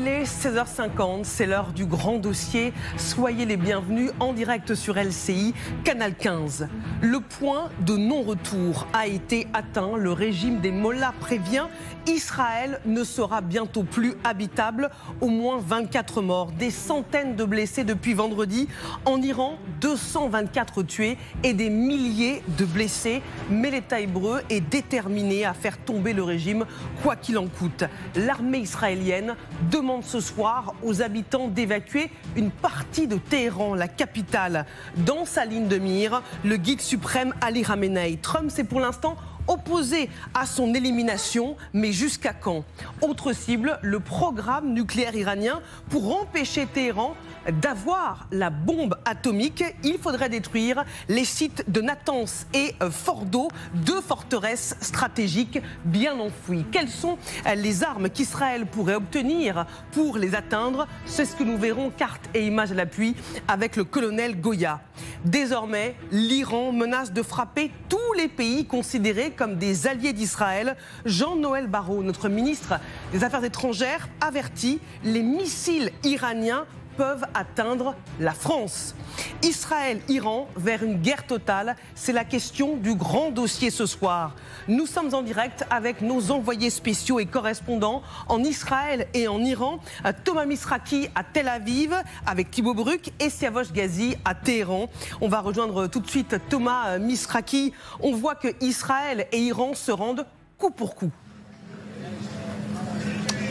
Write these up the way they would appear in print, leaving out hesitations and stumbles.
Il est 16h50, c'est l'heure du grand dossier. Soyez les bienvenus en direct sur LCI, Canal 15. Le point de non-retour a été atteint. Le régime des Mollahs prévient Israël ne sera bientôt plus habitable. Au moins 24 morts, des centaines de blessés depuis vendredi. En Iran, 224 tués et des milliers de blessés. Mais l'État hébreu est déterminé à faire tomber le régime, quoi qu'il en coûte. L'armée israélienne demande ce soir aux habitants d'évacuer une partie de Téhéran, la capitale. Dans sa ligne de mire, le guide suprême Ali Khamenei. Trump s'est pour l'instant opposé à son élimination, mais jusqu'à quand? Autre cible, le programme nucléaire iranien. Pour empêcher Téhéran d'avoir la bombe atomique, il faudrait détruire les sites de Natanz et Fordo, deux forteresses stratégiques bien enfouies. Quelles sont les armes qu'Israël pourrait obtenir pour les atteindre? C'est ce que nous verrons, carte et images à l'appui, avec le colonel Goya. Désormais, l'Iran menace de frapper tous les pays considérés comme des alliés d'Israël. Jean-Noël Barrot, notre ministre des Affaires étrangères, avertit: les missiles iraniens peuvent atteindre la France. Israël-Iran vers une guerre totale, c'est la question du grand dossier ce soir. Nous sommes en direct avec nos envoyés spéciaux et correspondants en Israël et en Iran. Thomas Misraki à Tel Aviv avec Thibaut Bruck et Siavosh Ghazi à Téhéran. On va rejoindre tout de suite Thomas Misraki. On voit que Israël et Iran se rendent coup pour coup.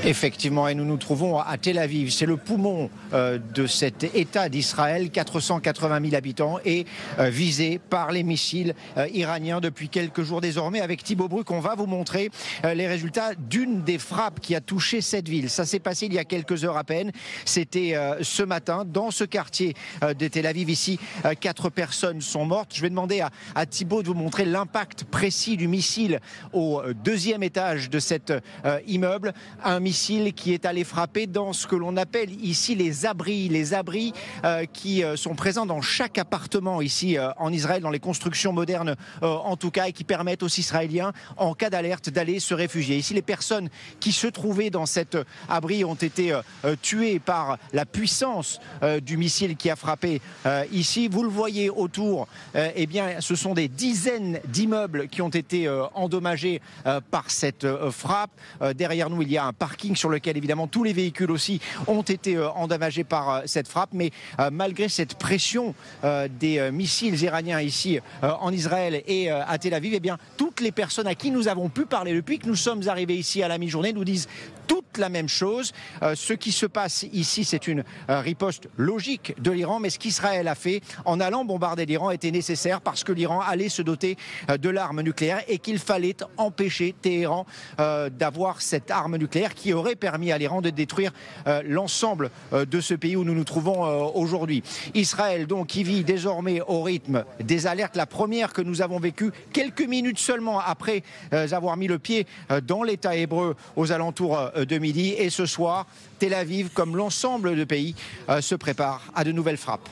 Effectivement, et nous nous trouvons à Tel Aviv. C'est le poumon de cet État d'Israël, 480 000 habitants, et visé par les missiles iraniens depuis quelques jours désormais. Avec Thibaut Bruck, on va vous montrer les résultats d'une des frappes qui a touché cette ville. Ça s'est passé il y a quelques heures à peine. C'était ce matin, dans ce quartier de Tel Aviv. Ici, 4 personnes sont mortes. Je vais demander à Thibaut de vous montrer l'impact précis du missile au deuxième étage de cet immeuble. Un missile qui est allé frapper dans ce que l'on appelle ici les abris qui sont présents dans chaque appartement ici en Israël, dans les constructions modernes en tout cas, et qui permettent aux Israéliens, en cas d'alerte, d'aller se réfugier. Ici, les personnes qui se trouvaient dans cet abri ont été tuées par la puissance du missile qui a frappé ici. Vous le voyez autour, eh bien, ce sont des dizaines d'immeubles qui ont été endommagés par cette frappe. Derrière nous, il y a un parking sur lequel évidemment tous les véhicules aussi ont été endommagés par cette frappe, mais malgré cette pression des missiles iraniens ici en Israël et à Tel Aviv, eh bien toutes les personnes à qui nous avons pu parler depuis que nous sommes arrivés ici à la mi-journée nous disent toute la même chose. Ce qui se passe ici, c'est une riposte logique de l'Iran, mais ce qu'Israël a fait en allant bombarder l'Iran était nécessaire parce que l'Iran allait se doter de l'arme nucléaire et qu'il fallait empêcher Téhéran d'avoir cette arme nucléaire qui aurait permis à l'Iran de détruire l'ensemble de ce pays où nous nous trouvons aujourd'hui. Israël donc qui vit désormais au rythme des alertes. La première que nous avons vécue quelques minutes seulement après avoir mis le pied dans l'État hébreu aux alentours de midi. Et ce soir, Tel Aviv, comme l'ensemble du pays, se prépare à de nouvelles frappes.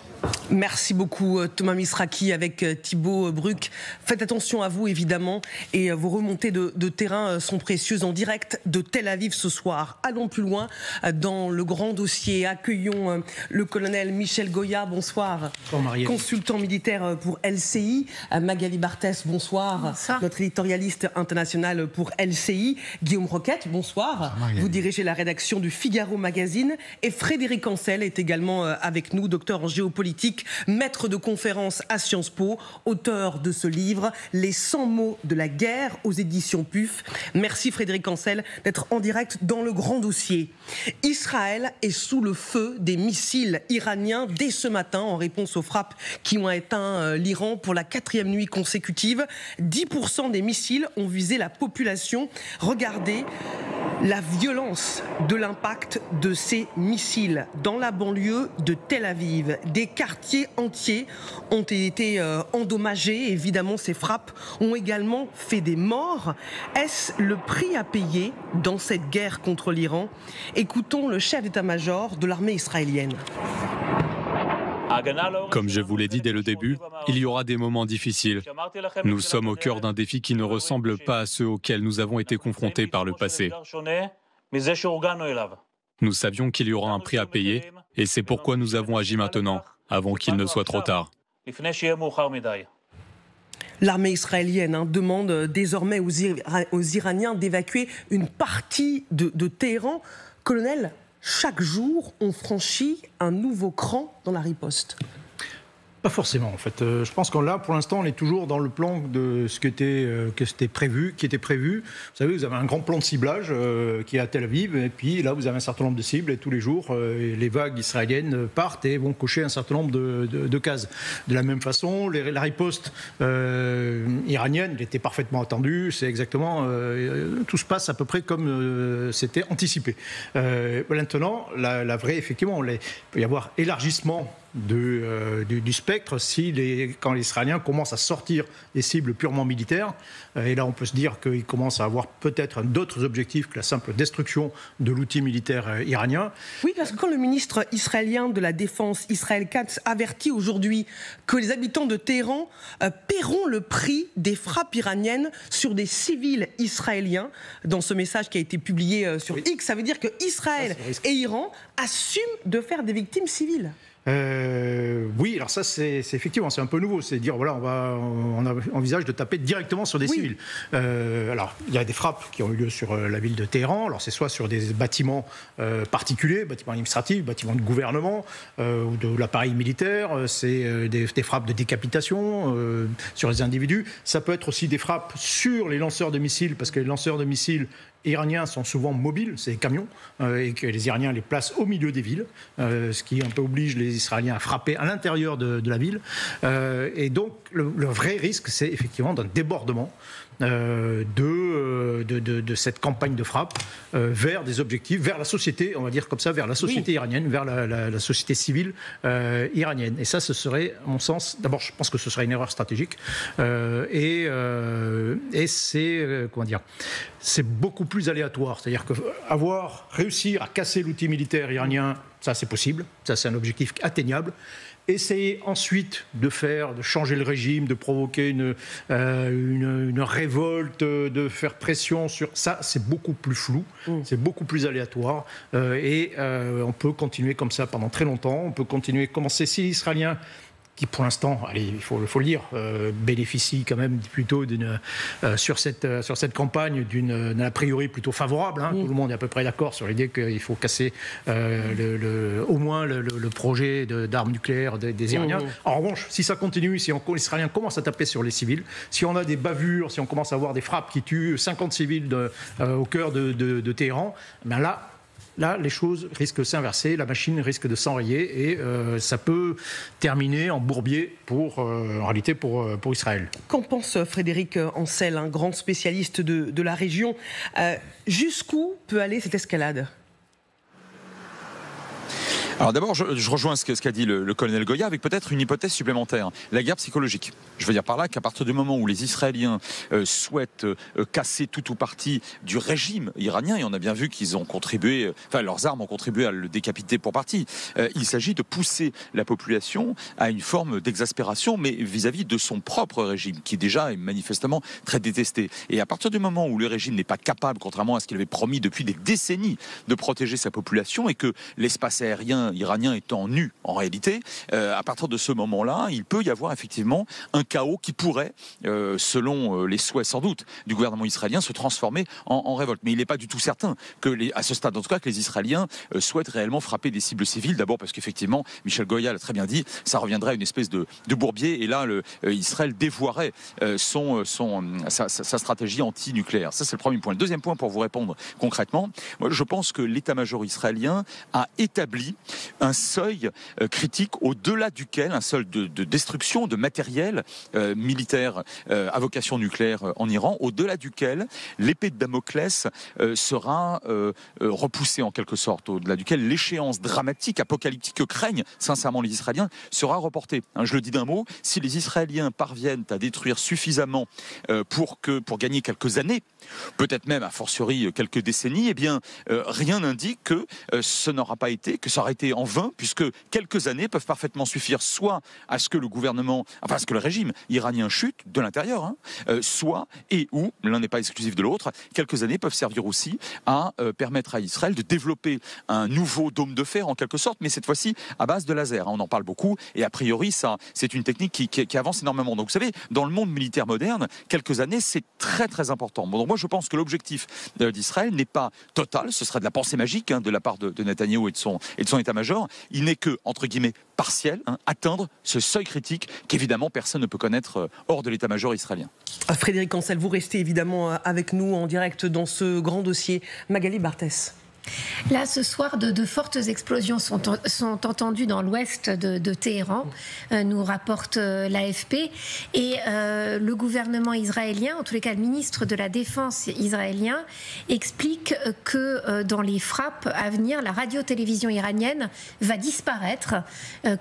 Merci beaucoup Thomas Misraki avec Thibaut Bruck. Faites attention à vous évidemment et vos remontées de terrain sont précieuses en direct de Tel Aviv ce soir. Allons plus loin dans le grand dossier. Accueillons le colonel Michel Goya, bonsoir. Bonsoir consultant militaire pour LCI. Magali Barthès, bonsoir. Bonsoir. Notre éditorialiste international pour LCI. Guillaume Roquette, bonsoir. Vous dirigez la rédaction du Figaro Magazine. Et Frédéric Ancel est également avec nous, docteur en géopolitique, maître de conférence à Sciences Po, auteur de ce livre « Les 100 mots de la guerre » aux éditions PUF. Merci Frédéric Ancel d'être en direct dans le grand dossier. Israël est sous le feu des missiles iraniens dès ce matin en réponse aux frappes qui ont éteint l'Iran pour la 4e nuit consécutive. 10% des missiles ont visé la population. Regardez la violence de l'impact de ces missiles dans la banlieue de Tel Aviv. Des quartiers entiers ont été endommagés. Évidemment, ces frappes ont également fait des morts. Est-ce le prix à payer dans cette guerre contre l'Iran? Écoutons le chef d'état-major de l'armée israélienne. Comme je vous l'ai dit dès le début, il y aura des moments difficiles. Nous sommes au cœur d'un défi qui ne ressemble pas à ceux auxquels nous avons été confrontés par le passé. Nous savions qu'il y aura un prix à payer et c'est pourquoi nous avons agi maintenant, avant qu'il ne soit trop tard. L'armée israélienne demande désormais aux Iraniens d'évacuer une partie de Téhéran. Colonel, chaque jour, on franchit un nouveau cran dans la riposte. Pas forcément, en fait. Je pense que là, pour l'instant, on est toujours dans le plan de ce qui était prévu. Vous savez, vous avez un grand plan de ciblage qui est à Tel Aviv, et puis là, vous avez un certain nombre de cibles, et tous les jours, les vagues israéliennes partent et vont cocher un certain nombre de cases. De la même façon, la riposte iranienne, elle était parfaitement attendue. C'est exactement... tout se passe à peu près comme c'était anticipé. Maintenant, la vraie, effectivement, il peut y avoir élargissement du spectre quand les Israéliens commencent à sortir des cibles purement militaires. Et là, on peut se dire qu'ils commencent à avoir peut-être d'autres objectifs que la simple destruction de l'outil militaire iranien. Oui, parce que quand le ministre israélien de la Défense, Israël Katz, avertit aujourd'hui que les habitants de Téhéran paieront le prix des frappes iraniennes sur des civils israéliens, dans ce message qui a été publié sur X, ça veut dire que Israël et Iran assument de faire des victimes civiles. Oui, alors ça c'est effectivement c'est un peu nouveau, c'est dire voilà on envisage de taper directement sur des civils. Alors il y a des frappes qui ont eu lieu sur la ville de Téhéran. Alors c'est soit sur des bâtiments particuliers, bâtiments administratifs, bâtiments de gouvernement ou de l'appareil militaire. C'est des frappes de décapitation sur les individus. Ça peut être aussi des frappes sur les lanceurs de missiles, parce que les lanceurs de missiles iraniens sont souvent mobiles, c'est des camions, et que les Iraniens les placent au milieu des villes, ce qui un peu oblige les Israéliens à frapper à l'intérieur de la ville. Et donc le vrai risque, c'est effectivement d'un débordement de cette campagne de frappe vers des objectifs, vers la société, on va dire comme ça, vers la société iranienne, vers la société civile iranienne. Et ça, ce serait, à mon sens, d'abord, je pense que ce serait une erreur stratégique, et c'est, comment dire, c'est beaucoup plus aléatoire. C'est-à-dire que réussir à casser l'outil militaire iranien, ça c'est possible, ça c'est un objectif atteignable. Essayer ensuite de changer le régime, de provoquer une révolte, de faire pression sur ça, c'est beaucoup plus flou, c'est beaucoup plus aléatoire, et on peut continuer comme ça pendant très longtemps. On peut continuer comme si les Israéliens, qui pour l'instant, allez, il faut le dire, bénéficie quand même plutôt sur cette campagne d'un a priori plutôt favorable. Tout le monde est à peu près d'accord sur l'idée qu'il faut casser au moins le projet d'armes nucléaires des Iraniens. En revanche, si ça continue, si les Israéliens commencent à taper sur les civils, si on a des bavures, si on commence à avoir des frappes qui tuent 50 civils au cœur de Téhéran, ben là, les choses risquent de s'inverser, la machine risque de s'enrayer, et ça peut terminer en bourbier en réalité pour Israël. Qu'en pense Frédéric Ancel, un grand spécialiste de la région? Jusqu'où peut aller cette escalade ? Alors d'abord, je rejoins ce qu'a dit le colonel Goya, avec peut-être une hypothèse supplémentaire, la guerre psychologique. Je veux dire par là qu'à partir du moment où les Israéliens souhaitent casser tout ou partie du régime iranien, et on a bien vu qu'ils ont contribué, enfin leurs armes ont contribué à le décapiter pour partie, il s'agit de pousser la population à une forme d'exaspération, mais vis-à-vis de son propre régime, qui déjà est manifestement très détesté. Et à partir du moment où le régime n'est pas capable, contrairement à ce qu'il avait promis depuis des décennies, de protéger sa population, et que l'espace aérien iranien étant nu en réalité, à partir de ce moment-là, il peut y avoir effectivement un chaos qui pourrait, selon les souhaits sans doute du gouvernement israélien, se transformer en révolte. Mais il n'est pas du tout certain à ce stade en tout cas, que les Israéliens souhaitent réellement frapper des cibles civiles. D'abord parce qu'effectivement, Michel Goya l'a très bien dit, ça reviendrait à une espèce de bourbier, et là, Israël dévoierait sa stratégie anti-nucléaire. Ça, c'est le premier point. Le deuxième point, pour vous répondre concrètement, moi, je pense que l'état-major israélien a établi un seuil critique au-delà duquel, un seuil de destruction de matériel militaire à vocation nucléaire en Iran, au-delà duquel l'épée de Damoclès sera repoussée en quelque sorte, au-delà duquel l'échéance dramatique, apocalyptique que craignent sincèrement les Israéliens sera reportée. Je le dis d'un mot, si les Israéliens parviennent à détruire suffisamment pour gagner quelques années, peut-être même a fortiori quelques décennies, eh bien rien n'indique que ça aurait été été en vain, puisque quelques années peuvent parfaitement suffire soit à ce que le gouvernement, enfin à ce que le régime iranien chute de l'intérieur, soit et ou, l'un n'est pas exclusif de l'autre, quelques années peuvent servir aussi à permettre à Israël de développer un nouveau dôme de fer en quelque sorte, mais cette fois-ci à base de laser. On en parle beaucoup et a priori ça, c'est une technique qui avance énormément. Donc vous savez, dans le monde militaire moderne, quelques années c'est très très important. Bon, donc moi je pense que l'objectif d'Israël n'est pas total, ce serait de la pensée magique de la part de Netanyahou et de son état-major. Il n'est que, entre guillemets, partiel, atteindre ce seuil critique qu'évidemment personne ne peut connaître hors de l'état-major israélien. Frédéric Ancel, vous restez évidemment avec nous en direct dans ce grand dossier. Magali Barthès. Là, ce soir, de fortes explosions sont entendues dans l'ouest de Téhéran, nous rapporte l'AFP. Et le gouvernement israélien, en tous les cas le ministre de la Défense israélien, explique que dans les frappes à venir, la radio-télévision iranienne va disparaître,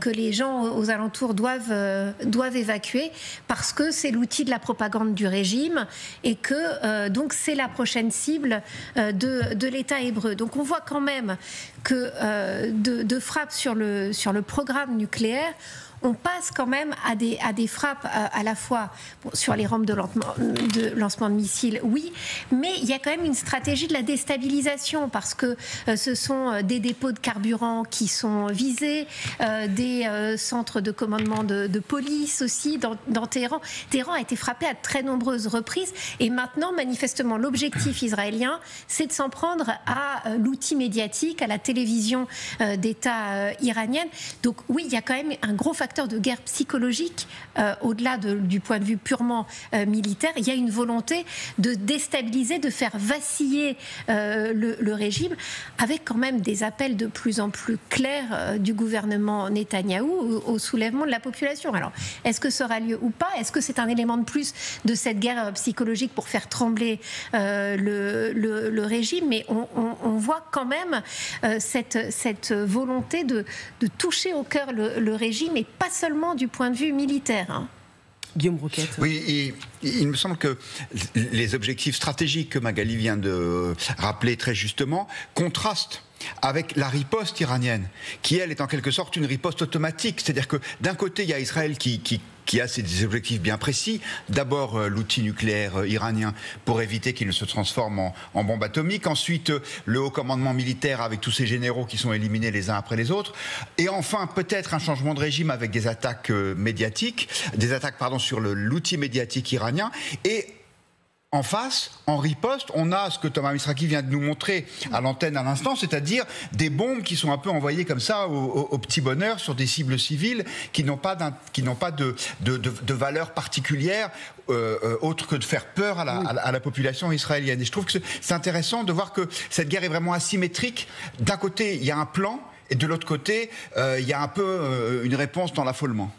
que les gens aux alentours doivent évacuer parce que c'est l'outil de la propagande du régime et que donc c'est la prochaine cible de l'État hébreu. Donc on voit quand même que de frappes sur le programme nucléaire, on passe quand même à des frappes à la fois sur les rampes de lancement de missiles, oui, mais il y a quand même une stratégie de la déstabilisation parce que ce sont des dépôts de carburant qui sont visés, des centres de commandement de police aussi dans Téhéran. Téhéran a été frappé à très nombreuses reprises et maintenant, manifestement, l'objectif israélien, c'est de s'en prendre à l'outil médiatique, à la télévision d'État iranienne. Donc oui, il y a quand même un gros facteur de guerre psychologique, au-delà du point de vue purement militaire. Il y a une volonté de déstabiliser, de faire vaciller le régime, avec quand même des appels de plus en plus clairs du gouvernement Netanyahou au soulèvement de la population. Alors, est-ce que ça aura lieu ou pas? Est-ce que c'est un élément de plus de cette guerre psychologique pour faire trembler le régime? Mais on voit quand même cette volonté de toucher au cœur le régime, et pas seulement du point de vue militaire. Guillaume Roquette. Oui, il me semble que les objectifs stratégiques que Magali vient de rappeler très justement contrastent avec la riposte iranienne, qui elle est en quelque sorte une riposte automatique. C'est-à-dire que d'un côté, il y a Israël qui a ses objectifs bien précis. D'abord, l'outil nucléaire iranien pour éviter qu'il ne se transforme en bombe atomique. Ensuite, le haut commandement militaire avec tous ces généraux qui sont éliminés les uns après les autres. Et enfin, peut-être un changement de régime avec des attaques médiatiques, sur l'outil médiatique iranien. Et en face, en riposte, on a ce que Thomas Misraki vient de nous montrer à l'antenne à l'instant, c'est-à-dire des bombes qui sont un peu envoyées comme ça au petit bonheur sur des cibles civiles qui n'ont pas de valeur particulière autre que de faire peur à la population israélienne. Et je trouve que c'est intéressant de voir que cette guerre est vraiment asymétrique. D'un côté, il y a un plan, et de l'autre côté, il y a un peu une réponse dans l'affolement.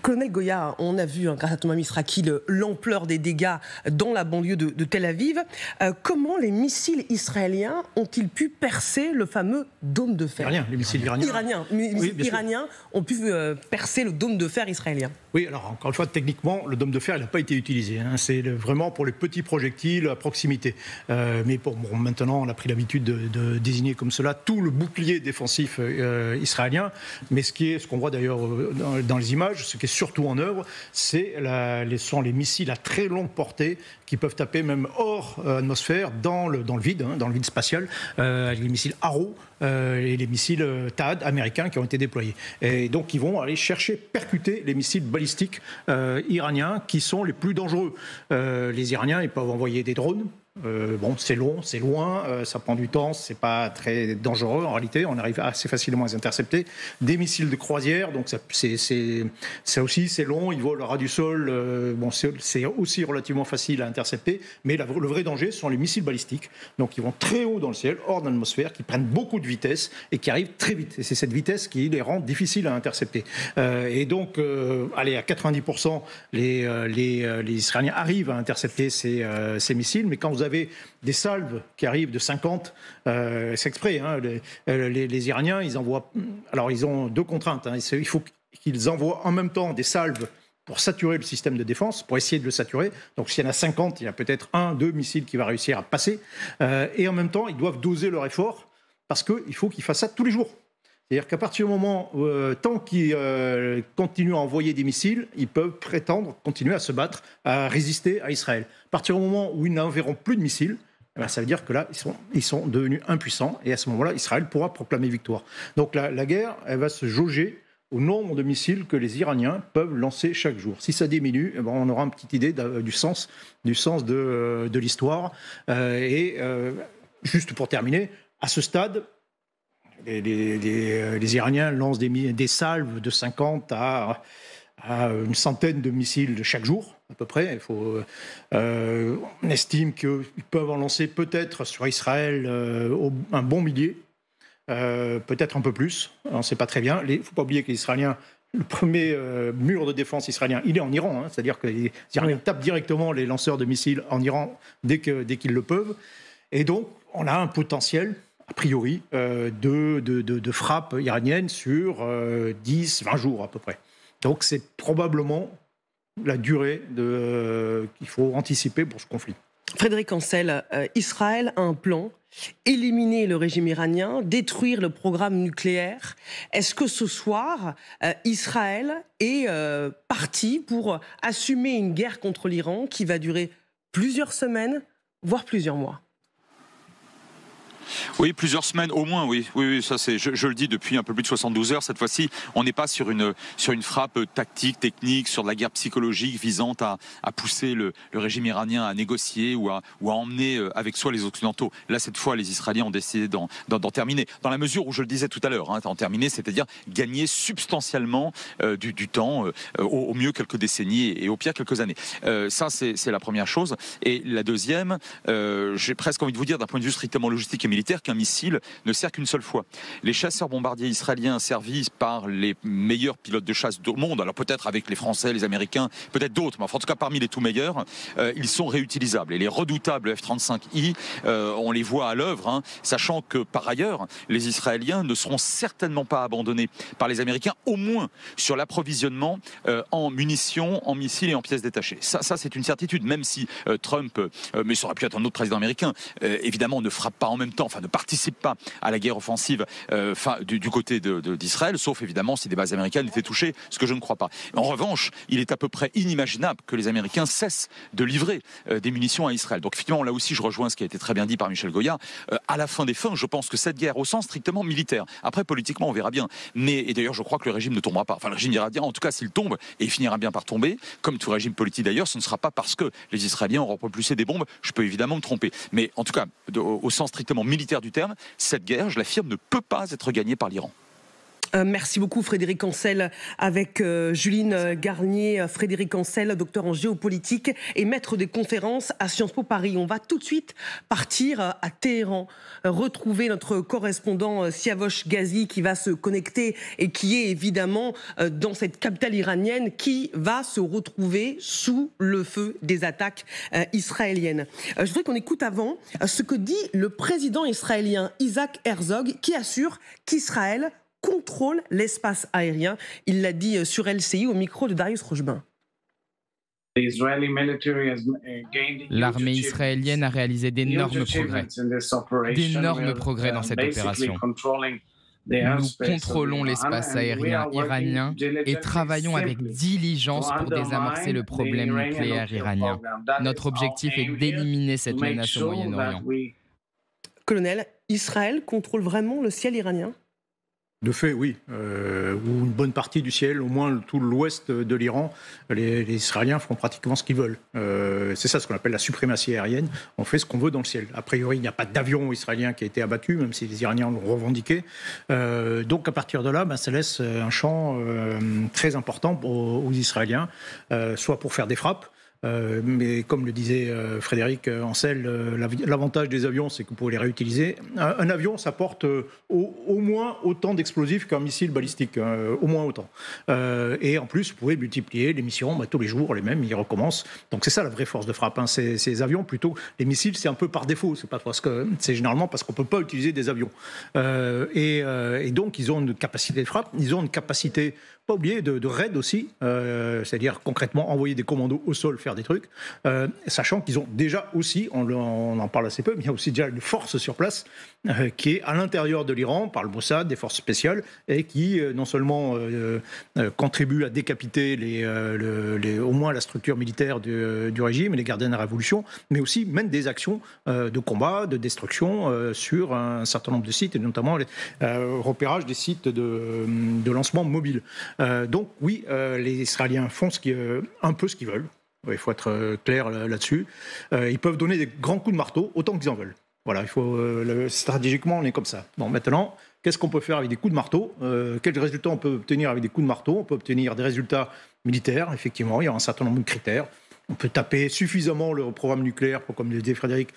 Colonel Goya, on a vu, grâce à Thomas Misraki, l'ampleur des dégâts dans la banlieue de Tel Aviv. Comment les missiles israéliens ont-ils pu percer le fameux dôme de fer? Les missiles iraniens. Iraniens ont pu percer le dôme de fer israélien. Oui, alors encore une fois, techniquement, le dôme de fer n'a pas été utilisé. C'est vraiment pour les petits projectiles à proximité. Mais maintenant, on a pris l'habitude de désigner comme cela tout le bouclier défensif israélien. Mais ce qu'on voit d'ailleurs dans les images, ce qui est surtout en œuvre, sont les missiles à très longue portée qui peuvent taper même hors atmosphère, dans le vide, dans le vide spatial, les missiles Arrow et les missiles THAAD américains qui ont été déployés. Et donc ils vont aller percuter les missiles balistiques iraniens qui sont les plus dangereux. Les Iraniens, ils peuvent envoyer des drones. C'est long, c'est loin, ça prend du temps, c'est pas très dangereux en réalité, on arrive assez facilement à les intercepter. Des missiles de croisière, donc ça aussi c'est long, ils volent ras du sol, c'est aussi relativement facile à intercepter, mais le vrai danger, ce sont les missiles balistiques, donc ils vont très haut dans le ciel, hors de l'atmosphère, qui prennent beaucoup de vitesse et qui arrivent très vite, et c'est cette vitesse qui les rend difficiles à intercepter. Et donc, à 90%, les Israéliens arrivent à intercepter ces missiles, mais quand vous avez des salves qui arrivent de 50, c'est exprès. Les Iraniens, ils envoient. Alors, ils ont deux contraintes. Il faut qu'ils envoient en même temps des salves pour saturer le système de défense, pour essayer de le saturer. Donc, s'il y en a 50, il y a peut-être 1-2 missiles qui va réussir à passer. Et en même temps, ils doivent doser leur effort parce qu'il faut qu'ils fassent ça tous les jours. C'est-à-dire qu'à partir du moment, tant qu'ils continuent à envoyer des missiles, ils peuvent prétendre continuer à se battre, à résister à Israël. À partir du moment où ils n'enverront plus de missiles, ça veut dire que là, ils sont devenus impuissants. Et à ce moment-là, Israël pourra proclamer victoire. Donc la guerre, elle va se jauger au nombre de missiles que les Iraniens peuvent lancer chaque jour. Si ça diminue, on aura une petite idée du sens de l'histoire. Juste pour terminer, à ce stade, les Iraniens lancent des salves de 50 à une centaine de missiles chaque jour, à peu près. On estime qu'ils peuvent en lancer peut-être sur Israël un bon millier, peut-être un peu plus, on ne sait pas très bien. Il ne faut pas oublier que les Israéliens, le premier mur de défense israélien, il est en Iran, c'est-à-dire que les Iraniens tapent directement les lanceurs de missiles en Iran dès qu'ils le peuvent. Et donc, on a un potentiel, a priori, de frappe iranienne sur 10-20 jours à peu près. Donc c'est probablement la durée qu'il faut anticiper pour ce conflit. Frédéric Ancel, Israël a un plan, éliminer le régime iranien, détruire le programme nucléaire. Est-ce que ce soir, Israël est parti pour assumer une guerre contre l'Iran qui va durer plusieurs semaines, voire plusieurs mois ? Oui, plusieurs semaines au moins, oui, ça c'est, je le dis depuis un peu plus de 72 heures. Cette fois-ci, on n'est pas sur une frappe tactique, technique, sur de la guerre psychologique visant à pousser le régime iranien à négocier ou à emmener avec soi les Occidentaux. Là, cette fois, les Israéliens ont décidé d'en terminer. Dans la mesure où, je le disais tout à l'heure, en terminer, c'est-à-dire gagner substantiellement du temps, au mieux quelques décennies et au pire quelques années. Ça, c'est la première chose. Et la deuxième, j'ai presque envie de vous dire, d'un point de vue strictement logistique et militaire, qu'un missile ne sert qu'une seule fois. Les chasseurs bombardiers israéliens servis par les meilleurs pilotes de chasse du monde, alors peut-être avec les Français, les Américains, peut-être d'autres, mais en tout cas parmi les tout meilleurs, ils sont réutilisables. Et les redoutables F-35I, on les voit à l'œuvre, sachant que par ailleurs, les Israéliens ne seront certainement pas abandonnés par les Américains, au moins sur l'approvisionnement en munitions, en missiles et en pièces détachées. Ça c'est une certitude, même si Trump, mais ça aurait pu être un autre président américain, évidemment ne frappe pas en même temps, ne participe pas à la guerre offensive du côté d'Israël, sauf évidemment si des bases américaines étaient touchées, ce que je ne crois pas. En revanche, il est à peu près inimaginable que les Américains cessent de livrer des munitions à Israël. Donc effectivement, là aussi, je rejoins ce qui a été très bien dit par Michel Goya. À la fin des fins, je pense que cette guerre, au sens strictement militaire, après politiquement, on verra bien. Et d'ailleurs, je crois que le régime ne tombera pas. Enfin, le régime iranien, en tout cas, s'il tombe, et il finira bien par tomber, comme tout régime politique d'ailleurs, ce ne sera pas parce que les Israéliens auront propulsé des bombes. Je peux évidemment me tromper. Mais en tout cas, au sens strictement militaire du terme, cette guerre, je l'affirme, ne peut pas être gagnée par l'Iran. Merci beaucoup Frédéric Ancel avec Juline Garnier. Frédéric Ancel, docteur en géopolitique et maître des conférences à Sciences Po Paris. On va tout de suite partir à Téhéran, retrouver notre correspondant Siavosh Ghazi qui va se connecter et qui est évidemment dans cette capitale iranienne qui va se retrouver sous le feu des attaques israéliennes. Je voudrais qu'on écoute avant ce que dit le président israélien Isaac Herzog qui assure qu'Israël contrôle l'espace aérien. Il l'a dit sur LCI au micro de Darius Rochbin. L'armée israélienne a réalisé d'énormes progrès dans cette opération. Nous contrôlons l'espace aérien iranien et travaillons avec diligence pour désamorcer le problème nucléaire iranien. Notre objectif est d'éliminer cette menace au Moyen-Orient. Colonel, Israël contrôle vraiment le ciel iranien ? De fait, oui. Ou une bonne partie du ciel, au moins tout l'ouest de l'Iran, les Israéliens font pratiquement ce qu'ils veulent. C'est ça ce qu'on appelle la suprématie aérienne. On fait ce qu'on veut dans le ciel. A priori, il n'y a pas d'avion israélien qui a été abattu, même si les Iraniens l'ont revendiqué. Donc à partir de là, ça laisse un champ très important aux Israéliens, soit pour faire des frappes, mais comme le disait Frédéric Ancel, l'avantage des avions, c'est que vous pouvez les réutiliser. Un avion, ça porte au moins autant d'explosifs qu'un missile balistique, au moins autant. Et en plus, vous pouvez multiplier les missions tous les jours, les mêmes, ils recommencent. Donc c'est ça la vraie force de frappe. Ces avions, plutôt, les missiles, c'est un peu par défaut. C'est pas parce que c'est généralement parce qu'on peut pas utiliser des avions. Et donc ils ont une capacité de frappe, ils ont une capacité pas oublier de raids aussi, c'est-à-dire concrètement envoyer des commandos au sol faire des trucs, sachant qu'ils ont déjà aussi, on en parle assez peu, mais il y a aussi déjà une force sur place qui est à l'intérieur de l'Iran, par le Mossad, des forces spéciales, et qui non seulement contribue à décapiter au moins la structure militaire du régime et les gardiens de la révolution, mais aussi mène des actions de combat, de destruction sur un certain nombre de sites, et notamment le repérage des sites de lancement mobile. Donc oui, les Israéliens font un peu ce qu'ils veulent. Il faut être clair là-dessus. Ils peuvent donner des grands coups de marteau autant qu'ils en veulent. Voilà, stratégiquement, on est comme ça. Bon, maintenant, qu'est-ce qu'on peut faire avec des coups de marteau ? Quels résultats on peut obtenir avec des coups de marteau ? On peut obtenir des résultats militaires, effectivement. Il y a un certain nombre de critères. On peut taper suffisamment le programme nucléaire pour, comme le disait Frédéric,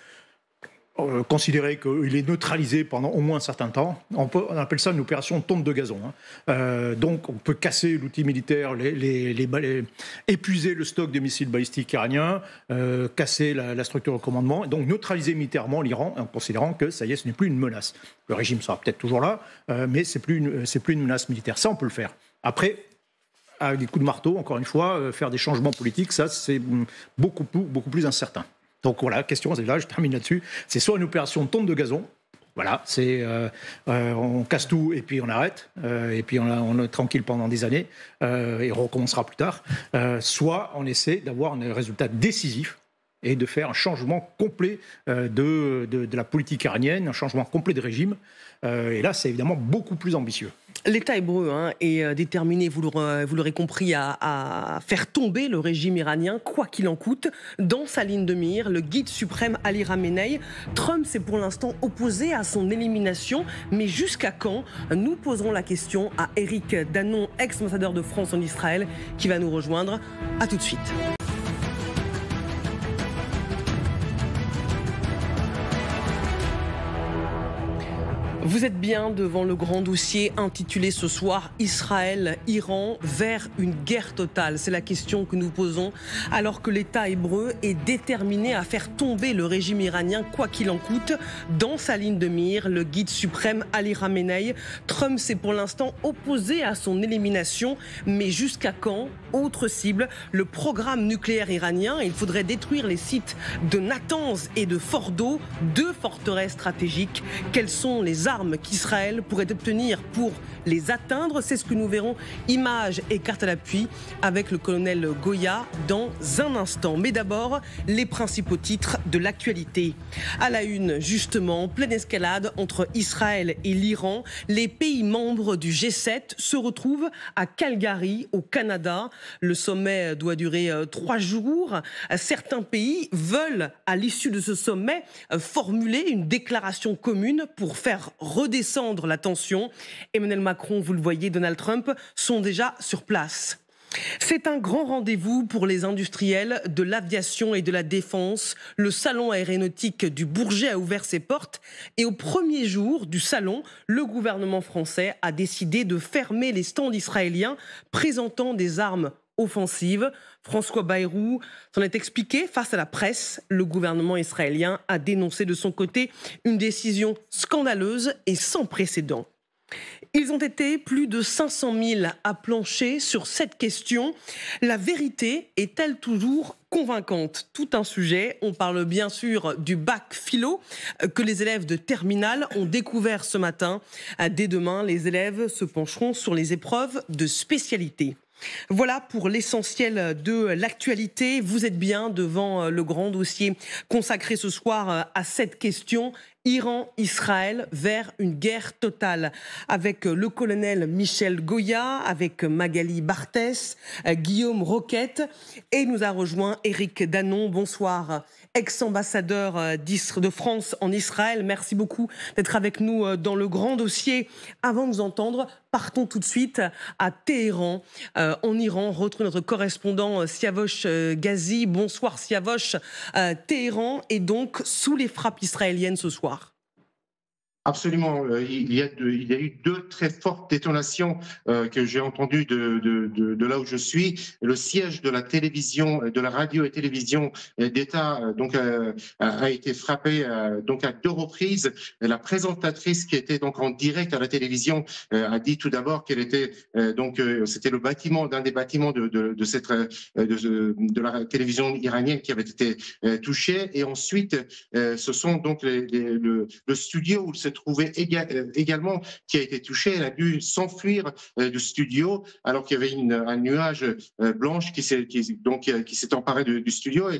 considérer qu'il est neutralisé pendant au moins un certain temps. On appelle ça une opération tonte de gazon. Donc on peut casser l'outil militaire, épuiser le stock de missiles balistiques iraniens, casser la structure de commandement, et donc neutraliser militairement l'Iran en considérant que ça y est, ce n'est plus une menace. Le régime sera peut-être toujours là, mais c'est plus une menace militaire. Ça, on peut le faire. Après, avec des coups de marteau, encore une fois, faire des changements politiques, ça c'est beaucoup plus incertain. Donc voilà, la question, là, je termine là-dessus. C'est soit une opération de tonte de gazon, voilà, c'est on casse tout et puis on arrête, et puis on est tranquille pendant des années, et on recommencera plus tard. Soit on essaie d'avoir un résultat décisif et de faire un changement complet de la politique iranienne, un changement complet de régime. Et là, c'est évidemment beaucoup plus ambitieux. L'État hébreu est déterminé, vous l'aurez compris, à faire tomber le régime iranien, quoi qu'il en coûte. Dans sa ligne de mire, le guide suprême Ali Khamenei, Trump s'est pour l'instant opposé à son élimination. Mais jusqu'à quand? Nous poserons la question à Éric Danon, ex-ambassadeur de France en Israël, qui va nous rejoindre. À tout de suite. Vous êtes bien devant le grand dossier intitulé ce soir « Israël-Iran vers une guerre totale ». C'est la question que nous posons alors que l'État hébreu est déterminé à faire tomber le régime iranien quoi qu'il en coûte. Dans sa ligne de mire, le guide suprême Ali Khamenei, Trump s'est pour l'instant opposé à son élimination. Mais jusqu'à quand? Autre cible, le programme nucléaire iranien. Il faudrait détruire les sites de Natanz et de Fordo, deux forteresses stratégiques. Quelles sont les armes qu'Israël pourrait obtenir pour les atteindre? C'est ce que nous verrons, images et cartes à l'appui, avec le colonel Goya dans un instant. Mais d'abord, les principaux titres de l'actualité. À la une, justement, pleine escalade entre Israël et l'Iran. Les pays membres du G7 se retrouvent à Calgary, au Canada. Le sommet doit durer 3 jours. Certains pays veulent, à l'issue de ce sommet, formuler une déclaration commune pour faire redescendre la tension. Emmanuel Macron, vous le voyez, Donald Trump sont déjà sur place. C'est un grand rendez-vous pour les industriels de l'aviation et de la défense. Le salon aéronautique du Bourget a ouvert ses portes et au premier jour du salon, le gouvernement français a décidé de fermer les stands israéliens présentant des armes offensives. François Bayrou s'en est expliqué face à la presse. Le gouvernement israélien a dénoncé de son côté une décision scandaleuse et sans précédent. Ils ont été plus de 500 000 à plancher sur cette question. La vérité est-elle toujours convaincante? Tout un sujet. On parle bien sûr du bac philo que les élèves de terminale ont découvert ce matin. Dès demain, les élèves se pencheront sur les épreuves de spécialité. Voilà pour l'essentiel de l'actualité. Vous êtes bien devant le grand dossier consacré ce soir à cette question. Iran-Israël vers une guerre totale. Avec le colonel Michel Goya, avec Magali Barthès, Guillaume Roquette. Et nous a rejoint Éric Danon. Bonsoir, ex-ambassadeur de France en Israël. Merci beaucoup d'être avec nous dans le grand dossier. Avant de nous entendre, partons tout de suite à Téhéran, en Iran. Retrouve notre correspondant Siavosh Ghazi. Bonsoir Siavosh. Téhéran est donc sous les frappes israéliennes ce soir. Absolument. Il y a eu 2 très fortes détonations que j'ai entendues de là où je suis. Le siège de la télévision, de la radio et télévision d'État a été frappé donc à 2 reprises. La présentatrice qui était donc en direct à la télévision a dit tout d'abord qu'elle était c'était le bâtiment, d'un des bâtiments de la télévision iranienne qui avait été touché. Et ensuite, ce sont donc le studio où se trouvait également qui a été touché. Elle a dû s'enfuir du studio alors qu'il y avait un nuage blanche qui s'est emparé du studio et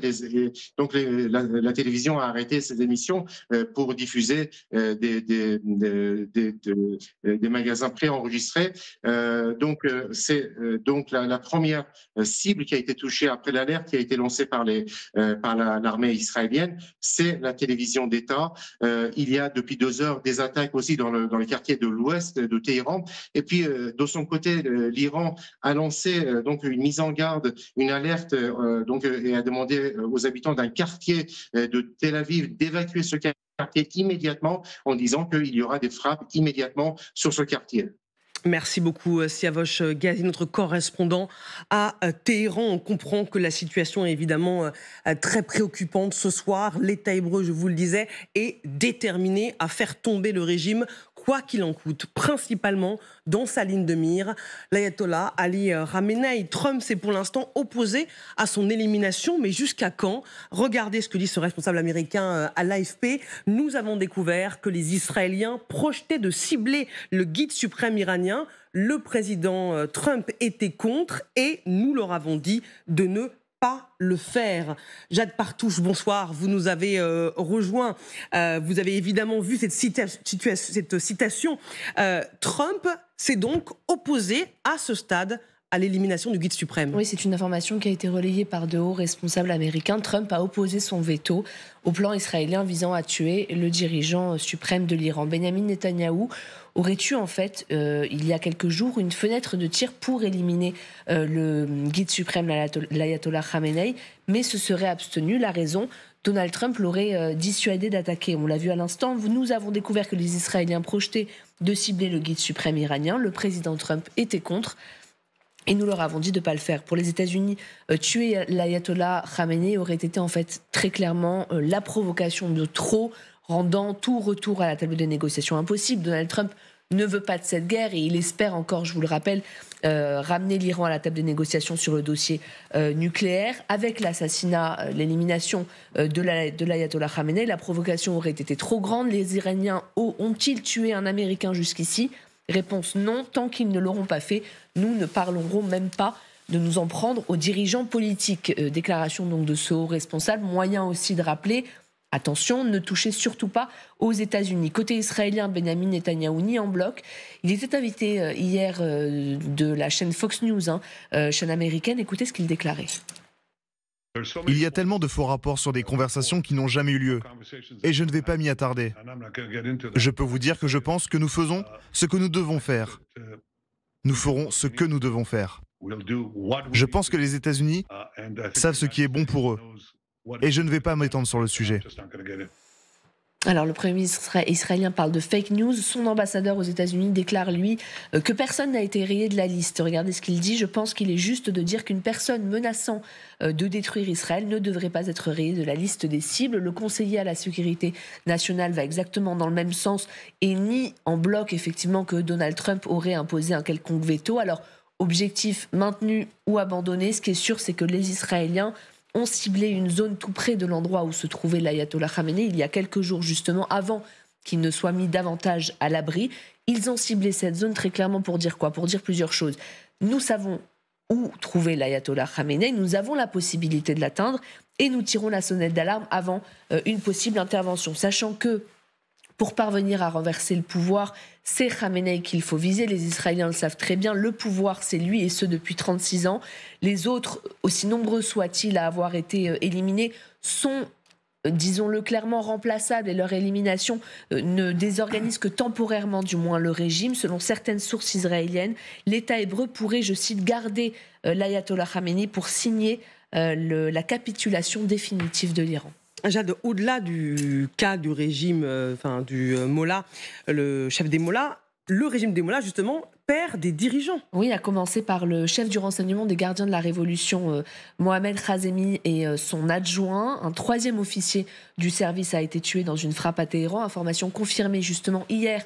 la télévision a arrêté ses émissions pour diffuser des magasins préenregistrés. C'est la première cible qui a été touchée après l'alerte qui a été lancée par l'armée israélienne, c'est la télévision d'État. Il y a depuis 2 heures des attaques aussi dans les quartiers de l'ouest de Téhéran. Et puis, de son côté, l'Iran a lancé une mise en garde, une alerte, et a demandé aux habitants d'un quartier de Tel Aviv d'évacuer ce quartier immédiatement en disant qu'il y aura des frappes immédiatement sur ce quartier. Merci beaucoup, Siavosh Ghazi, notre correspondant à Téhéran. On comprend que la situation est évidemment très préoccupante ce soir. L'État hébreu, je vous le disais, est déterminé à faire tomber le régime, quoi qu'il en coûte, principalement dans sa ligne de mire, l'ayatollah Ali Khamenei. Trump s'est pour l'instant opposé à son élimination, mais jusqu'à quand? Regardez ce que dit ce responsable américain à l'AFP. Nous avons découvert que les Israéliens projetaient de cibler le guide suprême iranien. Le président Trump était contre et nous leur avons dit de ne pas le faire. Jade Partouche, bonsoir. Vous nous avez rejoint. Vous avez évidemment vu cette citation. Trump s'est donc opposé à ce stade à l'élimination du guide suprême. Oui, c'est une information qui a été relayée par de hauts responsables américains. Trump a opposé son veto au plan israélien visant à tuer le dirigeant suprême de l'Iran. Benjamin Netanyahou aurait eu en fait, il y a quelques jours, une fenêtre de tir pour éliminer le guide suprême, l'ayatollah Khamenei, mais se serait abstenu. La raison, Donald Trump l'aurait dissuadé d'attaquer. On l'a vu à l'instant, nous avons découvert que les Israéliens projetaient de cibler le guide suprême iranien. Le président Trump était contre. Et nous leur avons dit de ne pas le faire. Pour les États-Unis, tuer l'ayatollah Khamenei aurait été en fait très clairement la provocation de trop, rendant tout retour à la table des négociations impossible. Donald Trump ne veut pas de cette guerre et il espère encore, je vous le rappelle, ramener l'Iran à la table des négociations sur le dossier nucléaire. Avec l'assassinat, l'élimination de l'ayatollah Khamenei, la provocation aurait été trop grande. Les Iraniens ont-ils tué un Américain jusqu'ici ? Réponse non, tant qu'ils ne l'auront pas fait, nous ne parlerons même pas de nous en prendre aux dirigeants politiques. Déclaration donc de ce haut responsable, moyen aussi de rappeler, attention, ne touchez surtout pas aux États-Unis. Côté israélien, Benjamin Netanyahou nie en bloc. Il était invité hier de la chaîne Fox News, chaîne américaine. Écoutez ce qu'il déclarait. Il y a tellement de faux rapports sur des conversations qui n'ont jamais eu lieu. Et je ne vais pas m'y attarder. Je peux vous dire que je pense que nous faisons ce que nous devons faire. Nous ferons ce que nous devons faire. Je pense que les États-Unis savent ce qui est bon pour eux. Et je ne vais pas m'étendre sur le sujet. Alors, le Premier ministre israélien parle de fake news. Son ambassadeur aux États-Unis déclare, lui, que personne n'a été rayé de la liste. Regardez ce qu'il dit. Je pense qu'il est juste de dire qu'une personne menaçant de détruire Israël ne devrait pas être rayée de la liste des cibles. Le conseiller à la sécurité nationale va exactement dans le même sens et nie en bloc, effectivement, que Donald Trump aurait imposé un quelconque veto. Alors, objectif maintenu ou abandonné, ce qui est sûr, c'est que les Israéliens ont ciblé une zone tout près de l'endroit où se trouvait l'ayatollah Khamenei il y a quelques jours, justement, avant qu'il ne soit mis davantage à l'abri. Ils ont ciblé cette zone très clairement pour dire quoi ? Pour dire plusieurs choses. Nous savons où trouver l'ayatollah Khamenei, nous avons la possibilité de l'atteindre et nous tirons la sonnette d'alarme avant une possible intervention, sachant que pour parvenir à renverser le pouvoir, c'est Khamenei qu'il faut viser. Les Israéliens le savent très bien. Le pouvoir, c'est lui, et ce depuis 36 ans. Les autres, aussi nombreux soient-ils à avoir été éliminés, sont, disons-le clairement, remplaçables. Et leur élimination ne désorganise que temporairement, du moins, le régime. Selon certaines sources israéliennes, l'État hébreu pourrait, je cite, garder l'ayatollah Khamenei pour signer la capitulation définitive de l'Iran. Jade, au-delà du cas du régime, du Mollah, le chef des Mollahs, le régime des Mollahs, justement, perd des dirigeants. Oui, à commencer par le chef du renseignement des gardiens de la Révolution, Mohamed Khazemi, et son adjoint. Un 3e officier du service a été tué dans une frappe à Téhéran. Information confirmée justement hier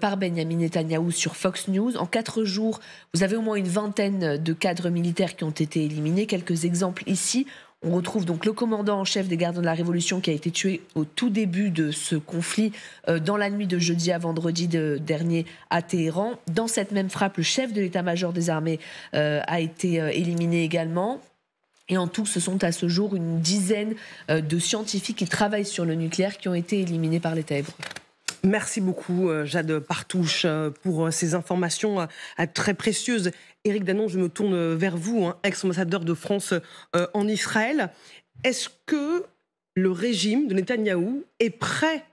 par Benyamin Netanyahou sur Fox News. En 4 jours, vous avez au moins une vingtaine de cadres militaires qui ont été éliminés. Quelques exemples ici. On retrouve donc le commandant en chef des gardiens de la Révolution qui a été tué au tout début de ce conflit dans la nuit de jeudi à vendredi dernier à Téhéran. Dans cette même frappe, le chef de l'état-major des armées a été éliminé également. Et en tout, ce sont à ce jour une dizaine de scientifiques qui travaillent sur le nucléaire qui ont été éliminés par l'État hébreu. Merci beaucoup, Jade Partouche, pour ces informations très précieuses. Éric Danon, je me tourne vers vous, ex-ambassadeur de France en Israël. Est-ce que le régime de Netanyahou est prêt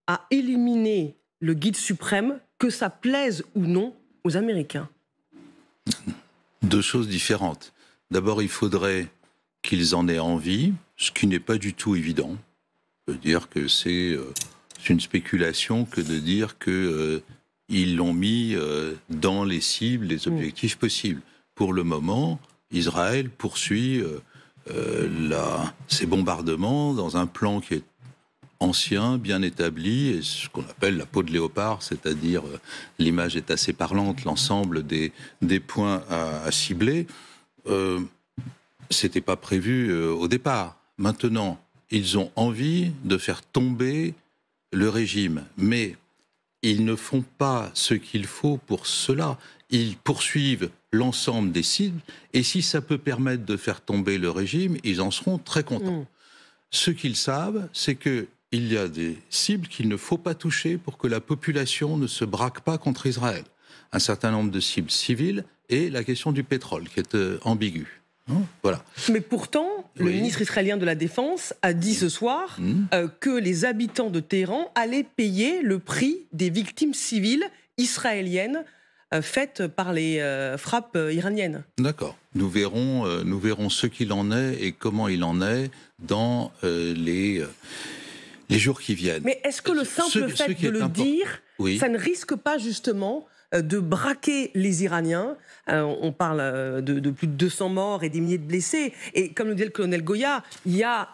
à éliminer le guide suprême, que ça plaise ou non aux Américains? 2 choses différentes. D'abord, il faudrait qu'ils en aient envie, ce qui n'est pas du tout évident. On peut dire que c'est une spéculation que de dire qu'ils l'ont mis dans les cibles, les objectifs possibles. Pour le moment, Israël poursuit ces bombardements dans un plan qui est ancien, bien établi, et ce qu'on appelle la peau de léopard, c'est-à-dire, l'image est assez parlante, l'ensemble des points à cibler. C'était pas prévu au départ. Maintenant, ils ont envie de faire tomber le régime, mais ils ne font pas ce qu'il faut pour cela. Ils poursuivent l'ensemble des cibles, et si ça peut permettre de faire tomber le régime, ils en seront très contents. Ce qu'ils savent, c'est qu'il y a des cibles qu'il ne faut pas toucher pour que la population ne se braque pas contre Israël. Un certain nombre de cibles civiles et la question du pétrole, qui est ambiguë. Voilà. Mais pourtant, le ministre israélien de la Défense a dit ce soir que les habitants de Téhéran allaient payer le prix des victimes civiles israéliennes faites par les frappes iraniennes. D'accord. Nous verrons ce qu'il en est et comment il en est dans les jours qui viennent. Mais est-ce que le simple fait de le dire, ça ne risque pas justement de braquer les Iraniens? On parle de plus de 200 morts et des milliers de blessés. Et comme le dit le colonel Goya, il y a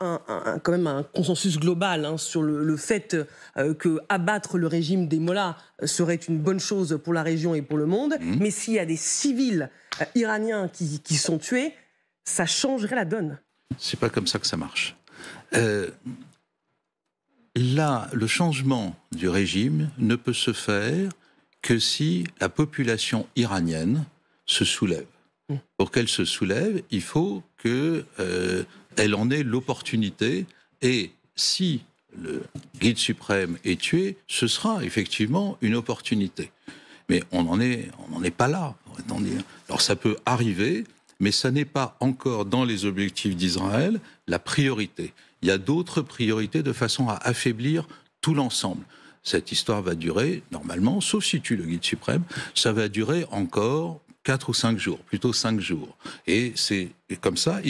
quand même un consensus global sur le fait que abattre le régime des Mollahs serait une bonne chose pour la région et pour le monde. Mais s'il y a des civils iraniens qui sont tués, ça changerait la donne. C'est pas comme ça que ça marche. Là, le changement du régime ne peut se faire que si la population iranienne se soulève. Pour qu'elle se soulève, il faut qu'elle en ait l'opportunité. Et si le guide suprême est tué, ce sera effectivement une opportunité. Mais on n'en est pas là. Alors ça peut arriver, mais ça n'est pas encore dans les objectifs d'Israël la priorité. Il y a d'autres priorités de façon à affaiblir tout l'ensemble. Cette histoire va durer, normalement, sauf si tue le guide suprême, ça va durer encore 4 ou 5 jours, plutôt 5 jours. Et comme ça,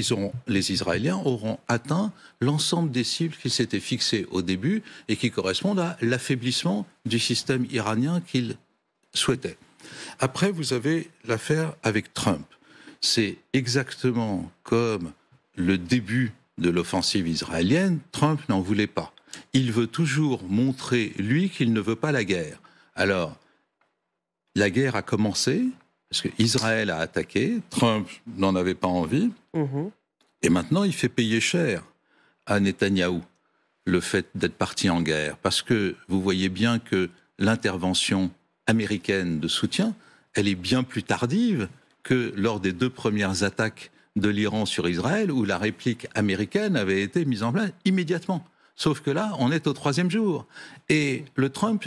les Israéliens auront atteint l'ensemble des cibles qui s'étaient fixées au début et qui correspondent à l'affaiblissement du système iranien qu'ils souhaitaient. Après, vous avez l'affaire avec Trump. C'est exactement comme le début de l'offensive israélienne, Trump n'en voulait pas. Il veut toujours montrer, lui, qu'il ne veut pas la guerre. Alors, la guerre a commencé, parce qu'Israël a attaqué, Trump n'en avait pas envie, et maintenant il fait payer cher à Netanyahou le fait d'être parti en guerre, parce que vous voyez bien que l'intervention américaine de soutien, elle est bien plus tardive que lors des 2 premières attaques de l'Iran sur Israël, où la réplique américaine avait été mise en place immédiatement. Sauf que là, on est au 3e jour. Et Trump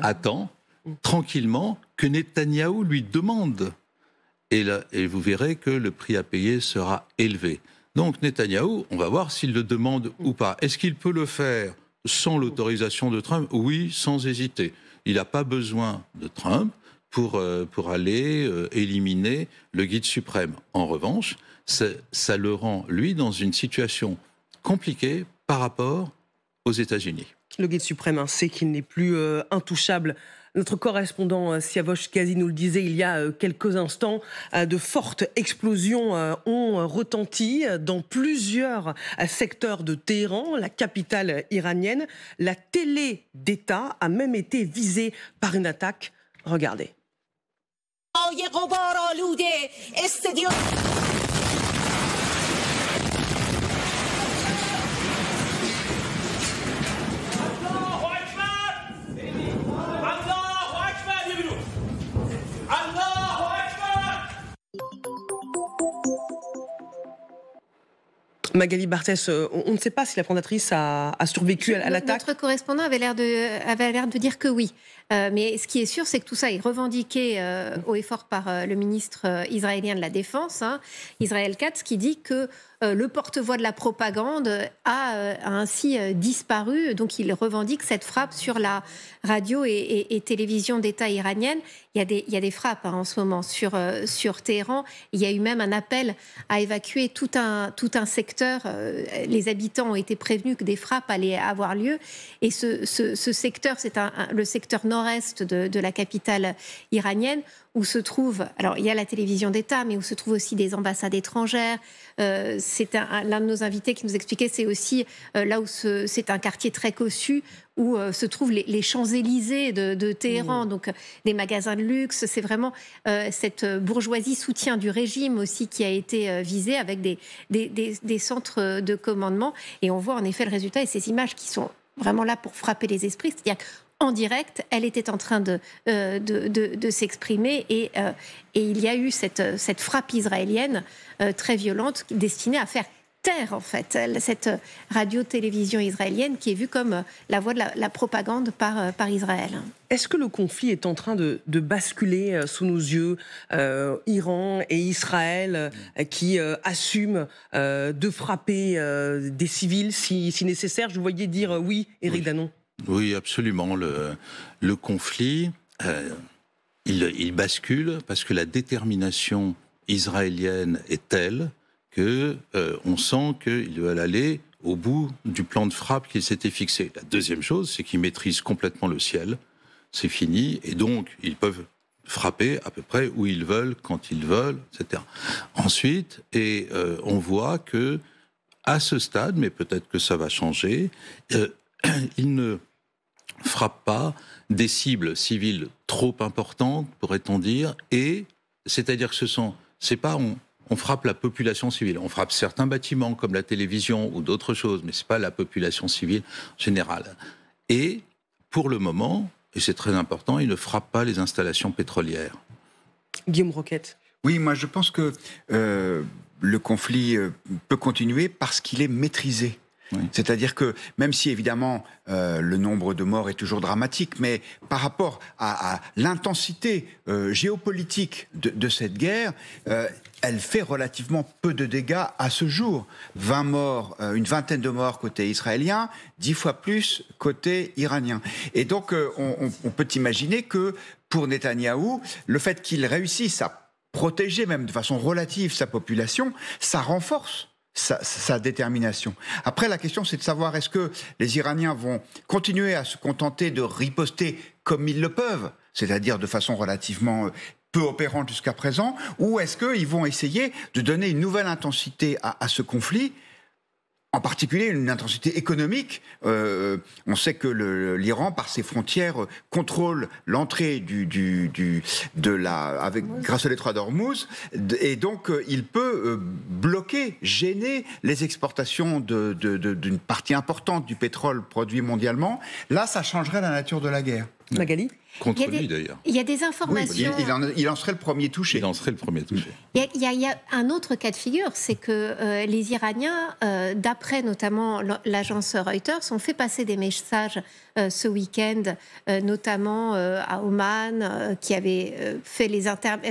attend tranquillement que Netanyahou lui demande. Et vous verrez que le prix à payer sera élevé. Donc Netanyahou, on va voir s'il le demande ou pas. Est-ce qu'il peut le faire sans l'autorisation de Trump? Oui, sans hésiter. Il n'a pas besoin de Trump pour aller éliminer le guide suprême. En revanche, ça le rend, lui, dans une situation compliqué par rapport aux États-Unis. Le guide suprême sait qu'il n'est plus intouchable. Notre correspondant Siavosh Kazi nous le disait il y a quelques instants, de fortes explosions ont retenti dans plusieurs secteurs de Téhéran, la capitale iranienne. La télé d'État a même été visée par une attaque. Regardez. Magali Barthès, on ne sait pas si la fondatrice a survécu à l'attaque. Notre correspondant avait l'air de dire que oui. Mais ce qui est sûr, c'est que tout ça est revendiqué haut et fort par le ministre israélien de la Défense, Israël Katz, qui dit que le porte-voix de la propagande a ainsi disparu. Donc il revendique cette frappe sur la radio et télévision d'État iranienne. Il y a des frappes en ce moment sur Téhéran. Il y a eu même un appel à évacuer tout un secteur. Les habitants ont été prévenus que des frappes allaient avoir lieu. Et ce secteur, c'est le secteur nord-est de la capitale iranienne, où se trouve, alors il y a la télévision d'État, mais où se trouvent aussi des ambassades étrangères. C'est l'un de nos invités qui nous expliquait, c'est aussi là où c'est un quartier très cossu, où se trouvent les Champs-Élysées de Téhéran, donc des magasins de luxe. C'est vraiment cette bourgeoisie soutien du régime aussi qui a été visée avec des centres de commandement. Et on voit en effet le résultat et ces images qui sont vraiment là pour frapper les esprits. C'est-à-dire qu'en direct, elle était en train de s'exprimer et il y a eu cette frappe israélienne très violente destinée à faire taire, en fait, cette radio-télévision israélienne qui est vue comme la voie de la propagande par Israël. Est-ce que le conflit est en train de basculer sous nos yeux, Iran et Israël qui assument de frapper des civils si nécessaire? Je vous voyais dire oui, Éric Danon. Oui, absolument. Le conflit, il bascule parce que la détermination israélienne est telle que on sent qu'ils veulent aller au bout du plan de frappe qu'ils s'étaient fixé. La deuxième chose, c'est qu'ils maîtrisent complètement le ciel. C'est fini, et donc ils peuvent frapper à peu près où ils veulent, quand ils veulent, etc. Ensuite, on voit que à ce stade, mais peut-être que ça va changer, ils ne frappent pas des cibles civiles trop importantes, pourrait-on dire, et c'est-à-dire que c'est pas on frappe la population civile. On frappe certains bâtiments comme la télévision ou d'autres choses, mais c'est pas la population civile générale. Et pour le moment, et c'est très important, ils ne frappent pas les installations pétrolières. Guillaume Roquette. Oui, moi je pense que le conflit peut continuer parce qu'il est maîtrisé. Oui. C'est-à-dire que même si évidemment le nombre de morts est toujours dramatique, mais par rapport à l'intensité géopolitique de cette guerre, elle fait relativement peu de dégâts à ce jour. 20 morts, une vingtaine de morts côté israélien, 10 fois plus côté iranien. Et donc on peut imaginer que pour Netanyahou, le fait qu'il réussisse à protéger même de façon relative sa population, ça renforce sa détermination. Après, la question, c'est de savoir est-ce que les Iraniens vont continuer à se contenter de riposter comme ils le peuvent, c'est-à-dire de façon relativement peu opérante jusqu'à présent, ou est-ce qu'ils vont essayer de donner une nouvelle intensité à ce conflit, en particulier une intensité économique. On sait que l'Iran, par ses frontières, contrôle l'entrée grâce au détroit d'Ormuz, et donc il peut bloquer, gêner les exportations d'une partie importante du pétrole produit mondialement. Là, ça changerait la nature de la guerre. Magali ? Contre lui, d'ailleurs. Il y a des informations... Oui, il en serait le premier touché. Il en serait le premier touché. Il y a un autre cas de figure, c'est que les Iraniens, d'après notamment l'agence Reuters, ont fait passer des messages ce week-end, notamment à Oman, qui avait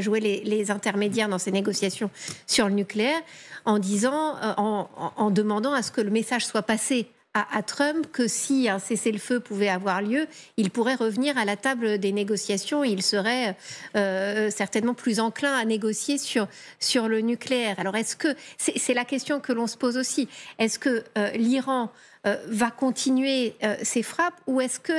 joué les intermédiaires dans ces négociations sur le nucléaire, en demandant à ce que le message soit passé à Trump que si un cessez-le-feu pouvait avoir lieu, il pourrait revenir à la table des négociations et il serait certainement plus enclin à négocier sur le nucléaire. Alors est-ce que, c'est la question que l'on se pose aussi, est-ce que l'Iran va continuer ses frappes ou est-ce que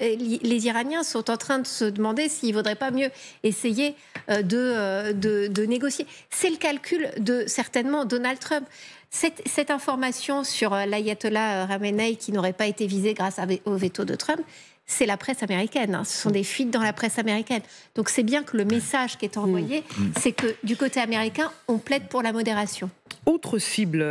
les Iraniens sont en train de se demander s'il ne vaudrait pas mieux essayer de négocier? C'est le calcul de certainement Donald Trump. Cette information sur l'ayatollah Khamenei qui n'aurait pas été visé grâce au veto de Trump, c'est la presse américaine. Ce sont des fuites dans la presse américaine. Donc c'est bien que le message qui est envoyé, c'est que du côté américain, on plaide pour la modération. Autre cible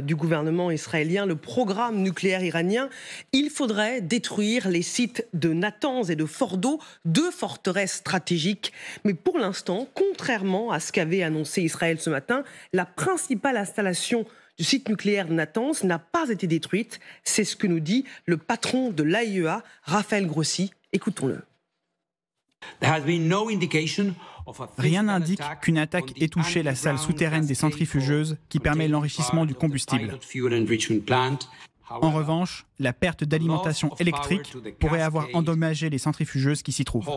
du gouvernement israélien, le programme nucléaire iranien. Il faudrait détruire les sites de Natanz et de Fordo, deux forteresses stratégiques. Mais pour l'instant, contrairement à ce qu'avait annoncé Israël ce matin, la principale installation du site nucléaire de Natanz n'a pas été détruite. C'est ce que nous dit le patron de l'AIEA, Raphaël Grossi. Écoutons-le. Rien n'indique qu'une attaque ait touché la salle souterraine des centrifugeuses qui permet l'enrichissement du combustible. En revanche, la perte d'alimentation électrique pourrait avoir endommagé les centrifugeuses qui s'y trouvent.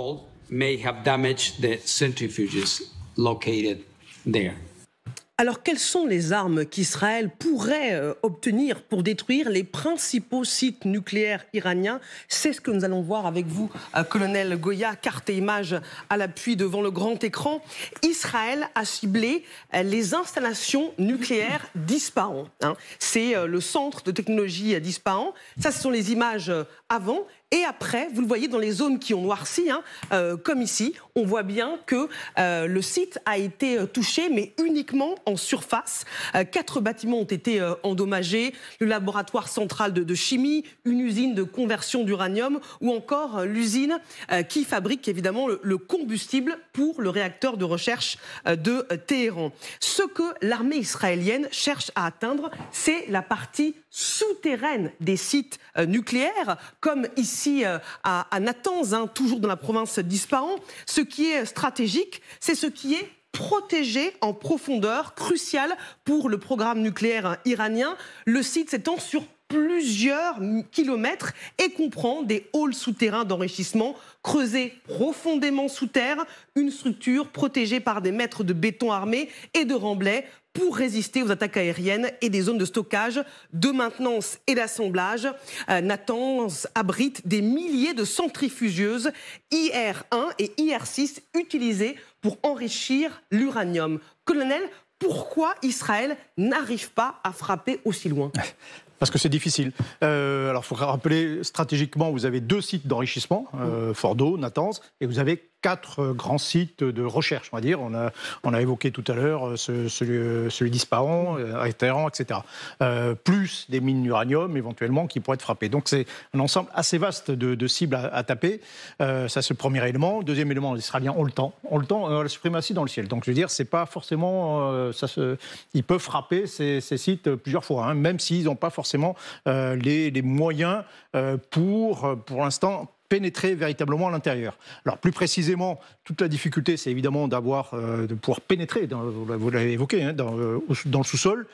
Alors, quelles sont les armes qu'Israël pourrait obtenir pour détruire les principaux sites nucléaires iraniens? C'est ce que nous allons voir avec vous, colonel Goya, carte et image à l'appui devant le grand écran. Israël a ciblé les installations nucléaires d'Ispahan. C'est le centre de technologie d'Ispahan. Ça, ce sont les images avant. Et après, vous le voyez dans les zones qui ont noirci, comme ici, on voit bien que le site a été touché, mais uniquement en surface. 4 bâtiments ont été endommagés, le laboratoire central de chimie, une usine de conversion d'uranium ou encore l'usine qui fabrique évidemment le combustible pour le réacteur de recherche de Téhéran. Ce que l'armée israélienne cherche à atteindre, c'est la partie souterraine des sites nucléaires, comme ici à Natanz, toujours dans la province d'Ispahan. Ce qui est stratégique, c'est ce qui est protégé en profondeur, crucial pour le programme nucléaire iranien. Le site s'étend sur plusieurs kilomètres et comprend des halls souterrains d'enrichissement creusés profondément sous terre, une structure protégée par des mètres de béton armé et de remblais pour résister aux attaques aériennes et des zones de stockage, de maintenance et d'assemblage. Natanz abrite des milliers de centrifugeuses IR1 et IR6 utilisées pour enrichir l'uranium. Colonel, pourquoi Israël n'arrive pas à frapper aussi loin ? Parce que c'est difficile. Alors, il faut rappeler, stratégiquement, vous avez 2 sites d'enrichissement, Fordo, Natanz, et vous avez 4 grands sites de recherche, on va dire. On a évoqué tout à l'heure celui d'Ispahan, à Téhéran, etc. Plus des mines d'uranium, éventuellement, qui pourraient être frappées. Donc, c'est un ensemble assez vaste de cibles à taper. Ça, c'est le premier élément. Deuxième élément, les Israéliens ont le temps, la suprématie dans le ciel. Donc, je veux dire, c'est pas forcément... ils peuvent frapper ces sites plusieurs fois, même s'ils n'ont pas forcément les moyens pour l'instant, pénétrer véritablement à l'intérieur. Alors plus précisément, toute la difficulté, c'est évidemment de pouvoir pénétrer, vous l'avez évoqué, dans le sous-sol.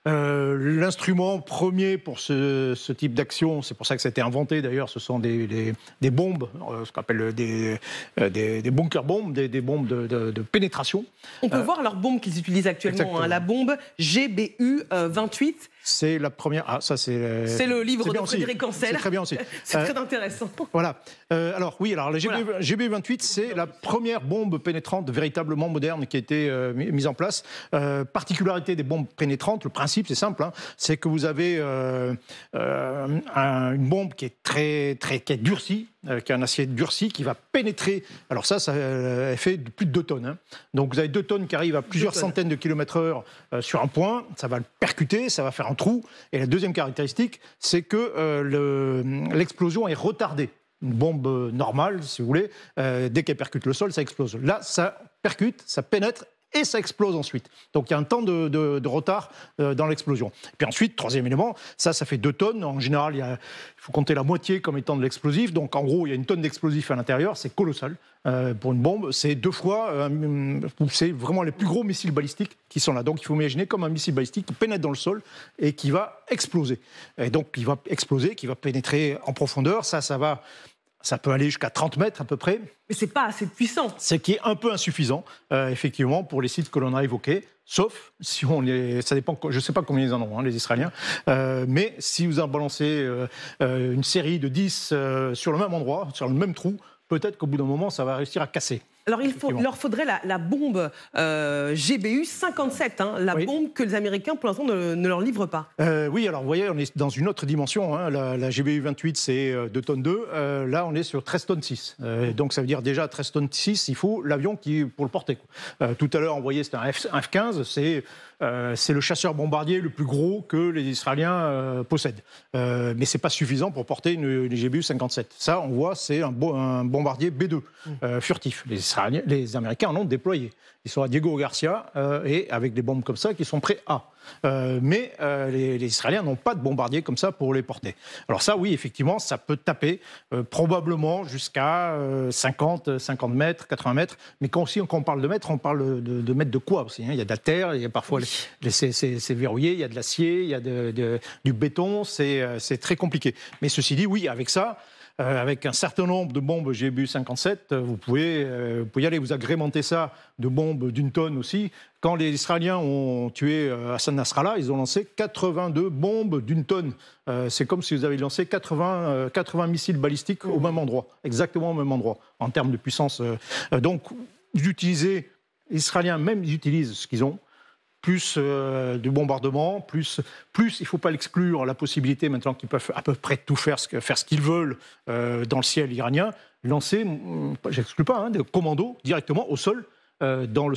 L'instrument premier pour ce type d'action, c'est pour ça que ça a été inventé d'ailleurs, ce sont des bombes, ce qu'on appelle des bunker bombes, des bombes de pénétration. On peut voir leur bombe qu'ils utilisent actuellement, la bombe GBU-28. C'est la première. Ah, ça c'est. C'est le livre de Frédéric Ancel. C'est très bien aussi. C'est très intéressant. Voilà. Alors la GBU-28, c'est la première bombe pénétrante véritablement moderne qui a été mise en place. Particularité des bombes pénétrantes, le principe c'est simple, c'est que vous avez une bombe qui est durcie. Qui a un acier durci qui va pénétrer. Alors ça fait plus de 2 tonnes. Donc vous avez 2 tonnes qui arrivent à plusieurs centaines de kilomètres/heure sur un point. Ça va le percuter, ça va faire un trou. Et la deuxième caractéristique, c'est que l'explosion est retardée. Une bombe normale, si vous voulez, dès qu'elle percute le sol, ça explose. Là, ça percute, ça pénètre et ça explose ensuite. Donc il y a un temps de retard dans l'explosion. Puis ensuite, troisième élément, ça fait 2 tonnes. En général, il faut compter la moitié comme étant de l'explosif. Donc en gros, il y a 1 tonne d'explosif à l'intérieur. C'est colossal pour une bombe. C'est 2 fois, c'est vraiment les plus gros missiles balistiques qui sont là. Donc il faut imaginer comme un missile balistique qui pénètre dans le sol et qui va exploser. Et donc il va exploser, qui va pénétrer en profondeur. Ça peut aller jusqu'à 30 mètres à peu près. Mais c'est pas assez puissant. C'est qui est un peu insuffisant, effectivement, pour les sites que l'on a évoqués. Sauf si ça dépend, je ne sais pas combien ils en ont, les Israéliens, mais si vous en balancez une série de 10 sur le même endroit, sur le même trou, peut-être qu'au bout d'un moment, ça va réussir à casser. Alors, il leur faudrait la bombe GBU 57, la bombe que les Américains, pour l'instant, ne leur livrent pas. Oui, alors vous voyez, on est dans une autre dimension. La GBU 28, c'est 2 tonnes 2. Là, on est sur 13 tonnes 6. Donc, ça veut dire déjà 13 tonnes 6, il faut l'avion pour le porter. Tout à l'heure, on voyait, c'était un F-15, c'est le chasseur-bombardier le plus gros que les Israéliens possèdent. Mais ce n'est pas suffisant pour porter une GBU 57. Ça, on voit, c'est un bombardier B2, furtif. Les Américains en ont déployé. Ils sont à Diego Garcia et avec des bombes comme ça qui sont prêts à. Mais les Israéliens n'ont pas de bombardiers comme ça pour les porter. Alors ça, oui, effectivement, ça peut taper probablement jusqu'à 50 mètres, 80 mètres. Mais quand on parle de mètres, on parle de mètres de quoi aussi, Il y a de la terre, il y a parfois c'est verrouillé, il y a de l'acier, il y a du béton, c'est très compliqué. Mais ceci dit, oui, avec ça, avec un certain nombre de bombes GBU 57, vous pouvez y aller, vous agrémenter ça de bombes d'1 tonne aussi. Quand les Israéliens ont tué Hassan Nasrallah, ils ont lancé 82 bombes d'1 tonne. C'est comme si vous avez lancé 80 missiles balistiques au même endroit, exactement au même endroit, en termes de puissance. Donc, les Israéliens, même, ils utilisent ce qu'ils ont. Plus du bombardement, plus il ne faut pas l'exclure, la possibilité maintenant qu'ils peuvent à peu près tout faire ce qu'ils veulent dans le ciel iranien, lancer, j'exclus pas, des commandos directement au sol sur le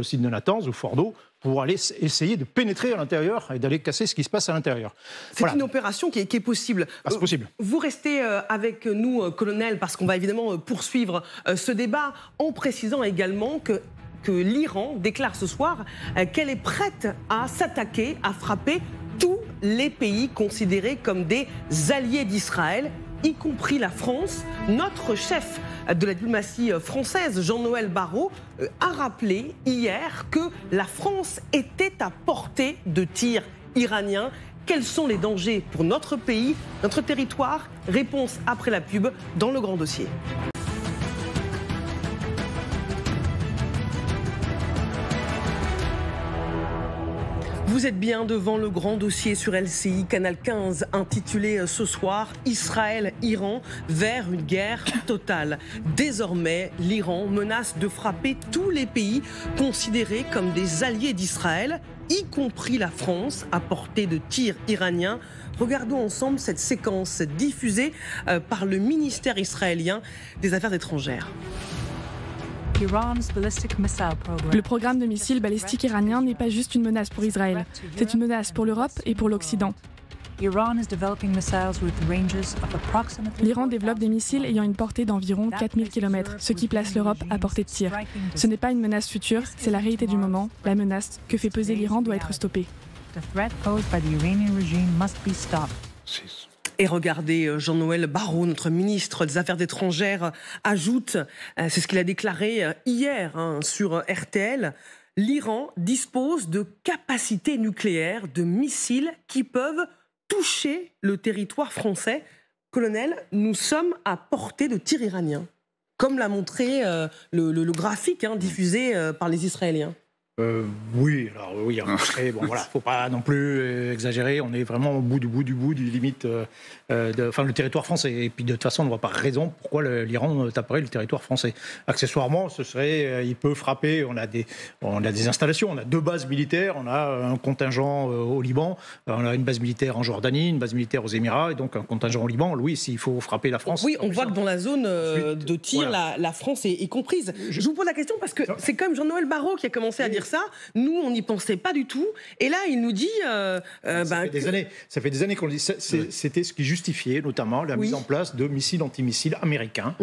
site de Natanz ou Fordo pour aller essayer de pénétrer à l'intérieur et d'aller casser ce qui se passe à l'intérieur. C'est une opération qui est possible. C'est possible. Vous restez avec nous, colonel, parce qu'on va évidemment poursuivre ce débat en précisant également que l'Iran déclare ce soir qu'elle est prête à s'attaquer, à frapper tous les pays considérés comme des alliés d'Israël, y compris la France. Notre chef de la diplomatie française, Jean-Noël Barrot, a rappelé hier que la France était à portée de tir iranien. Quels sont les dangers pour notre pays, notre territoire? Réponse après la pub dans le grand dossier. Vous êtes bien devant le grand dossier sur LCI, Canal 15, intitulé ce soir « Israël-Iran vers une guerre totale ». Désormais, l'Iran menace de frapper tous les pays considérés comme des alliés d'Israël, y compris la France, à portée de tirs iraniens. Regardons ensemble cette séquence diffusée par le ministère israélien des Affaires étrangères. Le programme de missiles balistiques iranien n'est pas juste une menace pour Israël, c'est une menace pour l'Europe et pour l'Occident. L'Iran développe des missiles ayant une portée d'environ 4000 km, ce qui place l'Europe à portée de tir. Ce n'est pas une menace future, c'est la réalité du moment. La menace que fait peser l'Iran doit être stoppée. Et regardez, Jean-Noël Barrot, notre ministre des Affaires étrangères, ajoute, c'est ce qu'il a déclaré hier sur RTL, l'Iran dispose de capacités nucléaires, de missiles qui peuvent toucher le territoire français. Colonel, nous sommes à portée de tir iranien, comme l'a montré le graphique diffusé par les Israéliens. Oui, après, voilà, faut pas non plus exagérer. On est vraiment au bout du limite, le territoire français. Et puis de toute façon, on ne voit pas raison pourquoi l'Iran taperait le territoire français. Accessoirement, il peut frapper. On a des installations, on a 2 bases militaires, on a un contingent au Liban, on a une base militaire en Jordanie, une base militaire aux Émirats, et donc un contingent au Liban. Oui, s'il faut frapper la France. Oui, on voit que dans la zone de tir, voilà. la France est comprise. Je vous pose la question parce que c'est quand même Jean-Noël Barrot qui a commencé à dire dire ça. Nous, on n'y pensait pas du tout. Et là, il nous dit... ça fait des années qu'on le dit. C'était ce qui justifiait notamment la mise en place de missiles antimissiles américains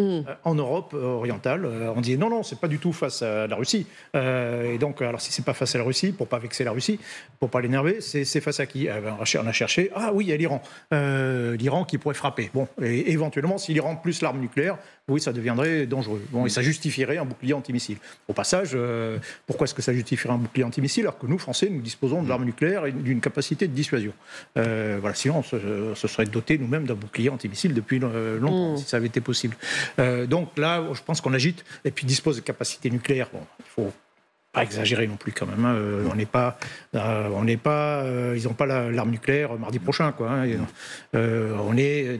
en Europe orientale. On dit non, c'est pas du tout face à la Russie. Et donc, alors si c'est pas face à la Russie, pour pas vexer la Russie, pour pas l'énerver, c'est face à qui? On a cherché, il y a l'Iran. L'Iran qui pourrait frapper. Bon, et éventuellement, si l'Iran plus l'arme nucléaire, oui, ça deviendrait dangereux. Bon, et ça justifierait un bouclier antimissile. Au passage, pourquoi est-ce que ça justifierait un bouclier antimissile alors que nous, Français, nous disposons de l'arme nucléaire et d'une capacité de dissuasion. Sinon, on se serait doté nous-mêmes d'un bouclier antimissile depuis longtemps, si ça avait été possible. Donc là, je pense qu'on agite, et puis dispose de capacités nucléaires. Bon, il faut pas exagérer non plus quand même. Ils n'ont pas l'arme nucléaire mardi prochain, quoi. On est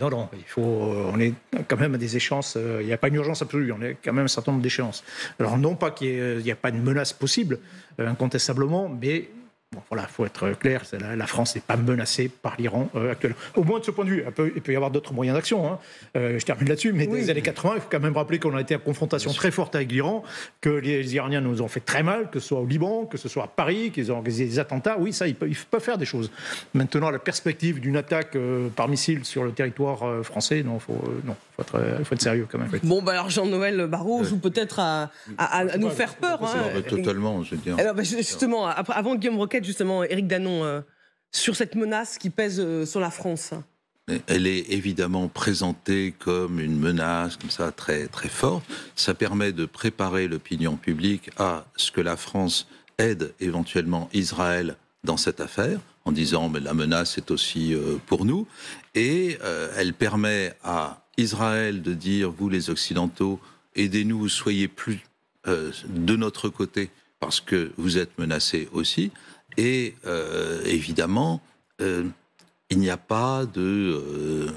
quand même à des échéances. Il n'y a pas une urgence absolue. On est quand même à un certain nombre d'échéances. Alors non pas qu'il n'y a pas de menace possible, incontestablement, mais bon, voilà, il faut être clair, la France n'est pas menacée par l'Iran actuellement. Au moins de ce point de vue, il peut y avoir d'autres moyens d'action. Je termine là-dessus, mais dans les années 80, il faut quand même rappeler qu'on a été en confrontation très forte avec l'Iran, que les Iraniens nous ont fait très mal, que ce soit au Liban, que ce soit à Paris, qu'ils ont organisé des attentats. Oui, ça, ils peuvent faire des choses. Maintenant, la perspective d'une attaque par missile sur le territoire français, il faut être sérieux quand même. Bon, alors Jean-Noël Barrot joue peut-être à nous faire peur. Totalement, je veux dire. Alors, justement, avant Guillaume Roquette, justement, Éric Danon, sur cette menace qui pèse sur la France. Elle est évidemment présentée comme une menace, comme ça, très, très forte. Ça permet de préparer l'opinion publique à ce que la France aide éventuellement Israël dans cette affaire, en disant mais la menace est aussi pour nous. Et elle permet à Israël de dire, vous les Occidentaux, aidez-nous, soyez plus de notre côté, parce que vous êtes menacés aussi. Et évidemment, il n'y a pas de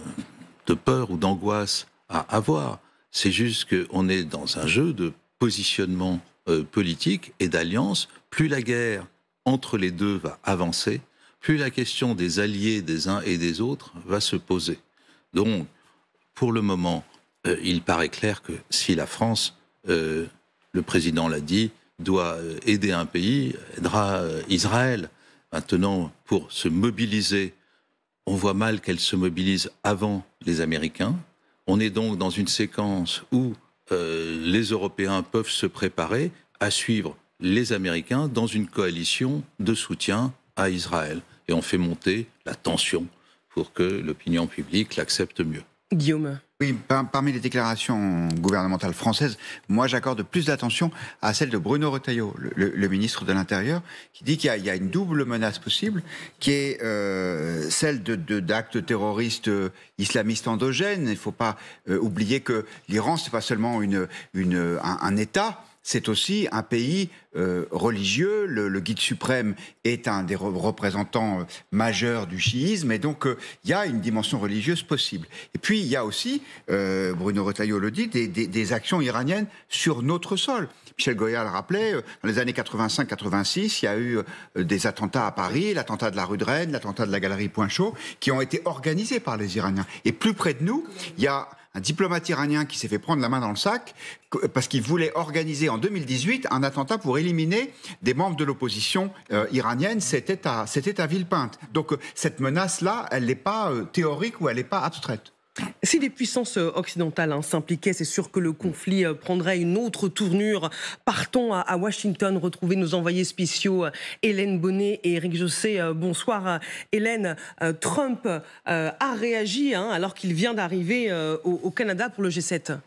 peur ou d'angoisse à avoir. C'est juste qu'on est dans un jeu de positionnement politique et d'alliance. Plus la guerre entre les deux va avancer, plus la question des alliés des uns et des autres va se poser. Donc, pour le moment, il paraît clair que si la France, le président l'a dit, doit aider un pays, aidera Israël. Maintenant, pour se mobiliser, on voit mal qu'elle se mobilise avant les Américains. On est donc dans une séquence où les Européens peuvent se préparer à suivre les Américains dans une coalition de soutien à Israël. Et on fait monter la tension pour que l'opinion publique l'accepte mieux. Guillaume. Oui, parmi les déclarations gouvernementales françaises, moi j'accorde plus d'attention à celle de Bruno Retailleau, le ministre de l'Intérieur, qui dit qu'il y a une double menace possible, qui est celle d'actes terroristes islamistes endogènes. Il ne faut pas oublier que l'Iran, c'est pas seulement un État, c'est aussi un pays religieux. Le guide suprême est un des représentants majeurs du chiisme, et donc il y a une dimension religieuse possible. Et puis il y a aussi, Bruno Retailleau le dit, des actions iraniennes sur notre sol. Michel Goya le rappelait, dans les années 85-86, il y a eu des attentats à Paris, l'attentat de la rue de Rennes, l'attentat de la galerie Point-Chaud, qui ont été organisés par les Iraniens. Et plus près de nous, il y a un diplomate iranien qui s'est fait prendre la main dans le sac parce qu'il voulait organiser en 2018 un attentat pour éliminer des membres de l'opposition iranienne. C'était à Villepinte. Donc cette menace-là, elle n'est pas théorique ou elle n'est pas abstraite. Si les puissances occidentales s'impliquaient, c'est sûr que le conflit prendrait une autre tournure. Partons à Washington, retrouver nos envoyés spéciaux Hélène Bonnet et Éric Josset. Bonsoir Hélène. Trump a réagi alors qu'il vient d'arriver au Canada pour le G7.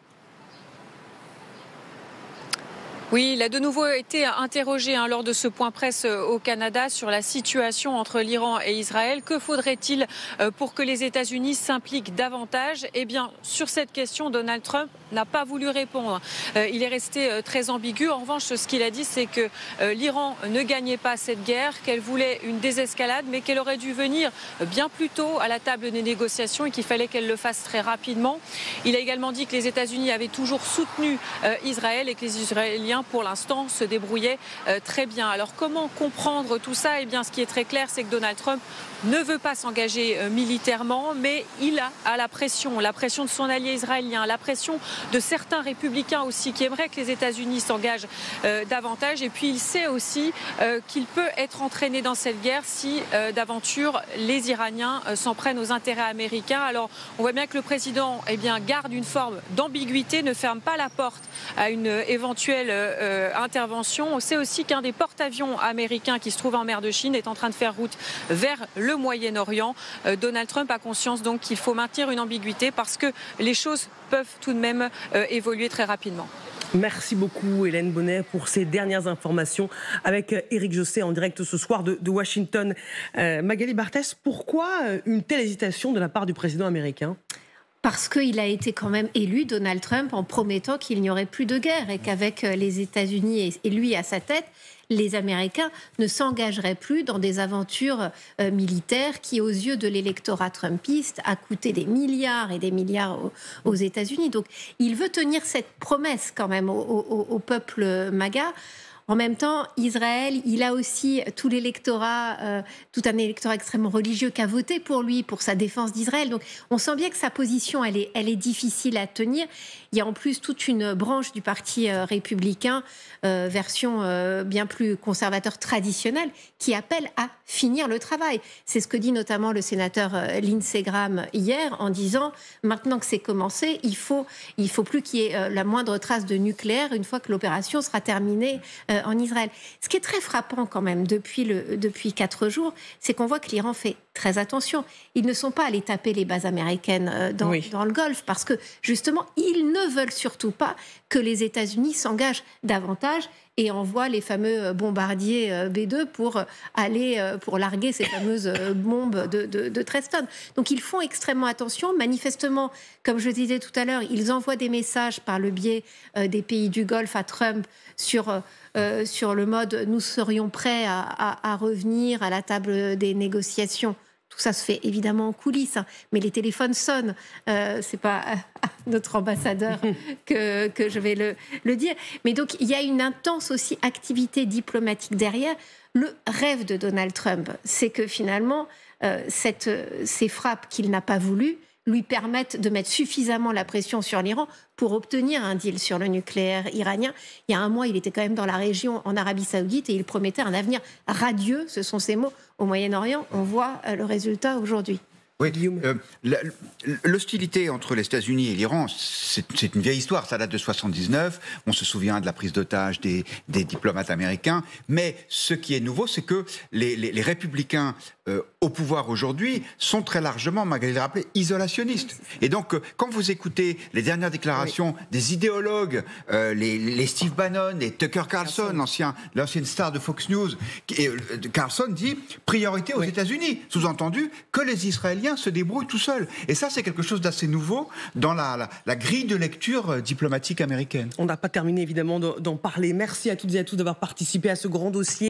Oui, il a de nouveau été interrogé lors de ce point presse au Canada sur la situation entre l'Iran et Israël. Que faudrait-il pour que les États-Unis s'impliquent davantage ? Eh bien, sur cette question, Donald Trump n'a pas voulu répondre. Il est resté très ambigu. En revanche, ce qu'il a dit, c'est que l'Iran ne gagnait pas cette guerre, qu'elle voulait une désescalade, mais qu'elle aurait dû venir bien plus tôt à la table des négociations et qu'il fallait qu'elle le fasse très rapidement. Il a également dit que les États-Unis avaient toujours soutenu Israël et que les Israéliens Israéliens, pour l'instant, se débrouillaient très bien. Alors comment comprendre tout ça? Eh bien, ce qui est très clair, c'est que Donald Trump ne veut pas s'engager militairement, mais il a la pression de son allié israélien, la pression de certains républicains aussi qui aimeraient que les États-Unis s'engagent davantage. Et puis il sait aussi qu'il peut être entraîné dans cette guerre si d'aventure les Iraniens s'en prennent aux intérêts américains. Alors on voit bien que le président garde une forme d'ambiguïté, ne ferme pas la porte à une éventuelle intervention. On sait aussi qu'un des porte-avions américains qui se trouve en mer de Chine est en train de faire route vers le Moyen-Orient. Donald Trump a conscience donc qu'il faut maintenir une ambiguïté parce que les choses peuvent tout de même évoluer très rapidement. Merci beaucoup Hélène Bonnet pour ces dernières informations avec Éric Josset en direct ce soir de Washington. Magali Barthès, pourquoi une telle hésitation de la part du président américain ? Parce qu'il a été quand même élu, Donald Trump, en promettant qu'il n'y aurait plus de guerre et qu'avec les États-Unis et lui à sa tête, les Américains ne s'engageraient plus dans des aventures militaires qui, aux yeux de l'électorat trumpiste, a coûté des milliards et des milliards aux États-Unis. Donc, il veut tenir cette promesse quand même au peuple MAGA. En même temps, Israël, il a aussi tout l'électorat, tout un électorat extrêmement religieux qui a voté pour lui, pour sa défense d'Israël. Donc, on sent bien que sa position, elle est difficile à tenir. Il y a en plus toute une branche du parti républicain, version bien plus conservateur traditionnelle, qui appelle à finir le travail. C'est ce que dit notamment le sénateur Lindsey Graham hier, en disant maintenant que c'est commencé, il faut plus qu'il y ait la moindre trace de nucléaire une fois que l'opération sera terminée en Israël. Ce qui est très frappant quand même depuis 4 jours, c'est qu'on voit que l'Iran fait très attention. Ils ne sont pas allés taper les bases américaines dans le Golfe parce que justement, ils ne veulent surtout pas que les États-Unis s'engagent davantage et envoient les fameux bombardiers B-2 pour larguer ces fameuses bombes de 13 tonnes. Donc ils font extrêmement attention. Manifestement, comme je disais tout à l'heure, ils envoient des messages par le biais des pays du Golfe à Trump sur le mode « nous serions prêts à revenir à la table des négociations ». Tout ça se fait évidemment en coulisses, hein, mais les téléphones sonnent. C'est pas à notre ambassadeur que je vais le dire. Mais donc, il y a une intense aussi activité diplomatique derrière. Le rêve de Donald Trump, c'est que finalement, ces frappes qu'il n'a pas voulues lui permettent de mettre suffisamment la pression sur l'Iran pour obtenir un deal sur le nucléaire iranien. Il y a un mois, il était quand même dans la région, en Arabie Saoudite, et il promettait un avenir radieux, ce sont ses mots, au Moyen-Orient. On voit le résultat aujourd'hui. Oui, l'hostilité entre les États-Unis et l'Iran, c'est une vieille histoire, ça date de 79, on se souvient de la prise d'otage des diplomates américains, mais ce qui est nouveau, c'est que les républicains au pouvoir aujourd'hui sont très largement, Magali l'a rappelé, isolationnistes. Et donc, quand vous écoutez les dernières déclarations des idéologues, les Steve Bannon et Tucker Carlson, l'ancienne star de Fox News, Carlson dit priorité aux États-Unis, sous-entendu que les Israéliens se débrouillent tout seuls. Et ça, c'est quelque chose d'assez nouveau dans la grille de lecture diplomatique américaine. On n'a pas terminé évidemment d'en parler. Merci à toutes et à tous d'avoir participé à ce grand dossier.